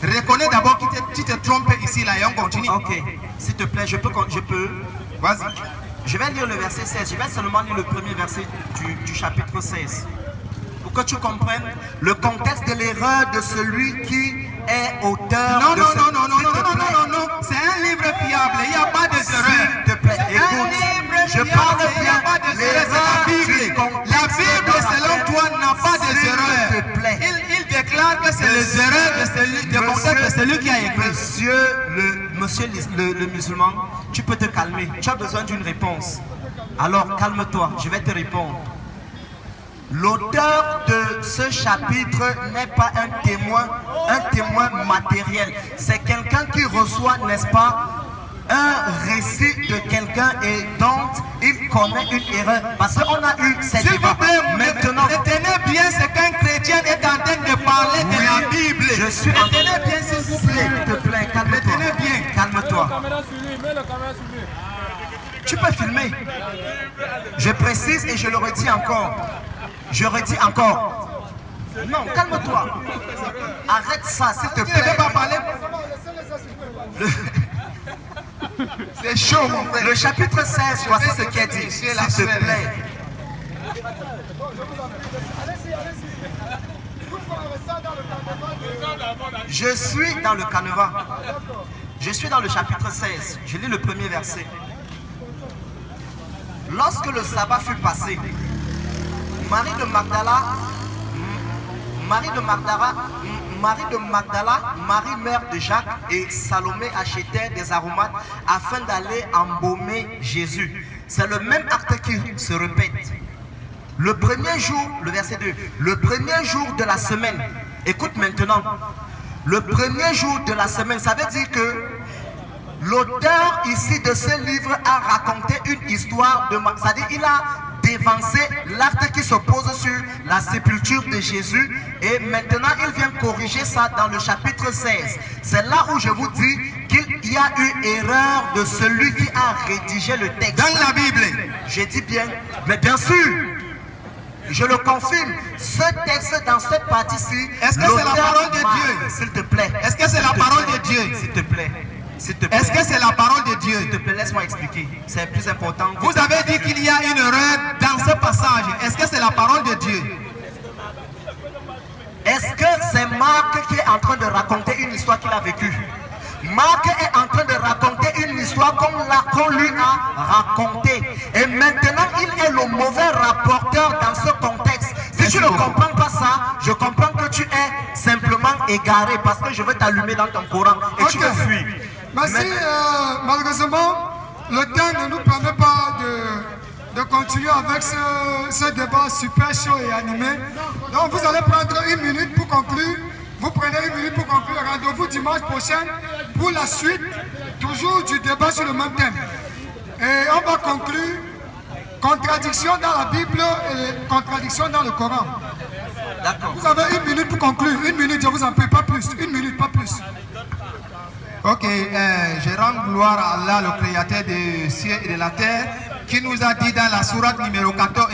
Reconnais d'abord que tu te trompes ici là et on continue. Ok, s'il te plaît, je peux. Vas-y. Je vais lire le verset 16. Je vais seulement lire le premier verset du chapitre 16. Pour que tu comprennes le contexte de l'erreur de celui qui est auteur Non, de non, ce... non, non, non, non, non, non, non, non. C'est un livre fiable. Il n'y a pas de erreur. S'il te plaît, écoute. Je parle bien. La Bible, selon toi, n'a pas de erreur. S'il te plaît. Il déclare que c'est les erreurs de celui qui a écrit. Monsieur le musulman, tu peux te calmer. Tu as besoin d'une réponse. Alors calme-toi, je vais te répondre. L'auteur de ce chapitre n'est pas un témoin matériel. C'est quelqu'un qui reçoit, n'est-ce pas, un récit de quelqu'un et dont il commet une erreur. Parce qu'on a eu cette débat. Maintenant, retenez bien ce qu'un chrétien est en train de parler de la Bible. Je suis en... Retenez bien s'il vous plaît. S'il te plaît, calme-toi. Retenez bien. Calme-toi. Tu peux filmer. Je précise et je le redis encore. Je redis encore. Non, calme-toi. Arrête ça, s'il te plaît. Tu ne veux pas parler? C'est chaud, mon frère. Le chapitre 16, voici ce qui est dit. S'il te plaît. Je suis dans le canevas. Je suis dans le chapitre 16. Je lis le premier verset. Lorsque le sabbat fut passé, Marie de Magdala, Marie mère de Jacques et Salomé achetaient des aromates afin d'aller embaumer Jésus. C'est le même acte qui se répète. Le premier jour, le verset 2, le premier jour de la semaine, écoute maintenant, le premier jour de la semaine, ça veut dire que l'auteur ici de ce livre a raconté une histoire de... C'est-à-dire il a dévancé l'acte qui se pose sur la sépulture de Jésus et maintenant il vient corriger ça dans le chapitre 16. C'est là où je vous dis qu'il y a eu erreur de celui qui a rédigé le texte. Dans la Bible. J'ai dit bien, mais bien sûr. Je le confirme, ce texte dans cette partie-ci, est-ce que c'est la parole de Dieu? S'il te plaît. Est-ce que c'est la parole de Dieu? S'il te plaît. Est-ce que c'est la parole de Dieu? S'il te plaît, laisse-moi expliquer. C'est plus important. Vous avez dit qu'il y a une erreur dans ce passage. Est-ce que c'est la parole de Dieu? Est-ce que c'est Marc qui est en train de raconter une histoire qu'il a vécue? Marc est en train de raconter une histoire qu'on lui a racontée. Et maintenant, il est le mauvais rapporteur dans ce contexte. Si tu ne comprends pas ça, je comprends que tu es simplement égaré parce que je veux t'allumer dans ton Coran et tu veux fuir. Merci. Malheureusement, le temps ne nous permet pas de continuer avec ce débat super chaud et animé. Donc vous allez prendre une minute pour conclure. Vous prenez une minute pour conclure. Rendez-vous dimanche prochain pour la suite, toujours du débat sur le même thème. Et on va conclure contradiction dans la Bible et contradiction dans le Coran. D'accord. Vous avez une minute pour conclure. Une minute, je vous en prie, pas plus. Une minute, pas plus. Ok, je rends gloire à Allah, le créateur des cieux et de la terre, qui nous a dit dans la sourate numéro 4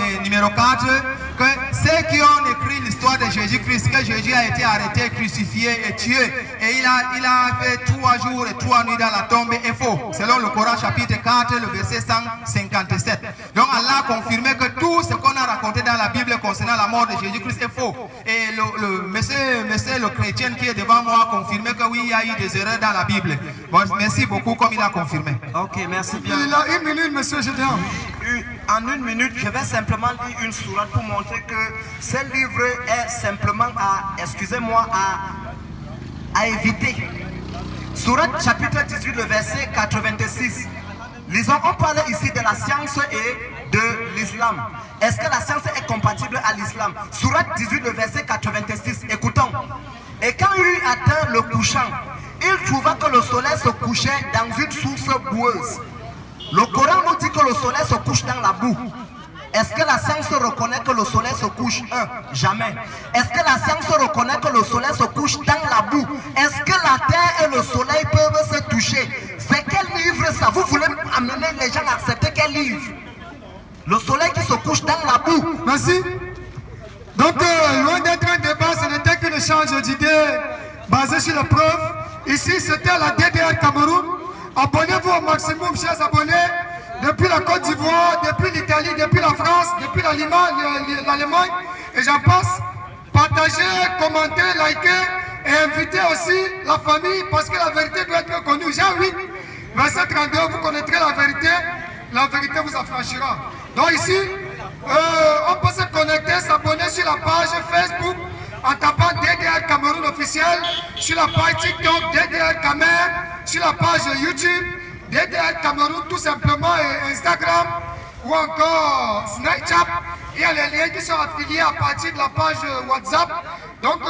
que ceux qui ont écrit l'histoire de Jésus-Christ, que Jésus a été arrêté, crucifié et tué, et il a fait 3 jours et 3 nuits dans la tombe, est faux. Selon le Coran chapitre 4, le verset 157. Donc Allah a confirmé que tout ce qu'on a raconté dans la Bible concernant la mort de Jésus-Christ est faux. Et le monsieur, le chrétien qui est devant moi a confirmé que oui, il y a eu des erreurs dans la Bible. Bon, merci beaucoup comme il a confirmé. Ok, merci bien. Il a une minute, monsieur Gédéon. En une minute, je vais simplement lire une sourate pour montrer que ce livre est simplement à éviter. Sourate chapitre 18, le verset 86. Lisons, on parle ici de la science et de l'islam. Est-ce que la science est compatible à l'islam? Sourate 18, le verset 86. Écoutons. Et quand il eut atteint le couchant, il trouva que le soleil se couchait dans une source boueuse. Le Coran nous dit que le soleil se couche dans la boue. Est-ce que la science reconnaît que le soleil se couche? Jamais. Est-ce que la science reconnaît que le soleil se couche dans la boue? Est-ce que la terre et le soleil peuvent se toucher? C'est quel livre ça? Vous voulez amener les gens à accepter quel livre? Le soleil qui se couche dans la boue. Merci. Donc, loin d'être un débat, ce n'était qu'un échange d'idées basé sur la preuve. Ici, c'était la DDR Cameroun. Abonnez-vous au maximum, chers abonnés. Depuis la Côte d'Ivoire, depuis l'Italie, depuis la France, depuis l'Allemagne, et j'en passe. Partagez, commentez, likez et invitez aussi la famille parce que la vérité doit être connue. Jean 8, verset 32, vous connaîtrez la vérité vous affranchira. Donc ici, on peut se connecter, s'abonner sur la page Facebook en tapant DDR Cameroun officiel, sur la page TikTok DDR Camer, sur la page YouTube DDR Cameroun tout simplement, et Instagram ou encore Snapchat. Il y a les liens qui sont affiliés à partir de la page WhatsApp. Donc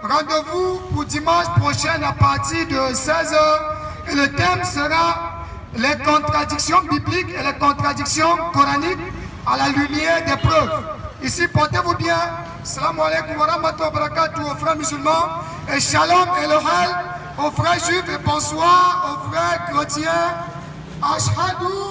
rendez-vous pour dimanche prochain à partir de 16h. Et le thème sera les contradictions bibliques et les contradictions coraniques à la lumière des preuves. Ici, portez-vous bien. Salam alaikum wa rahmatullahi wa barakatuh aux frères musulmans. Et shalom et lohal aux frères juifs. Et bonsoir aux frères chrétiens. Ashhadu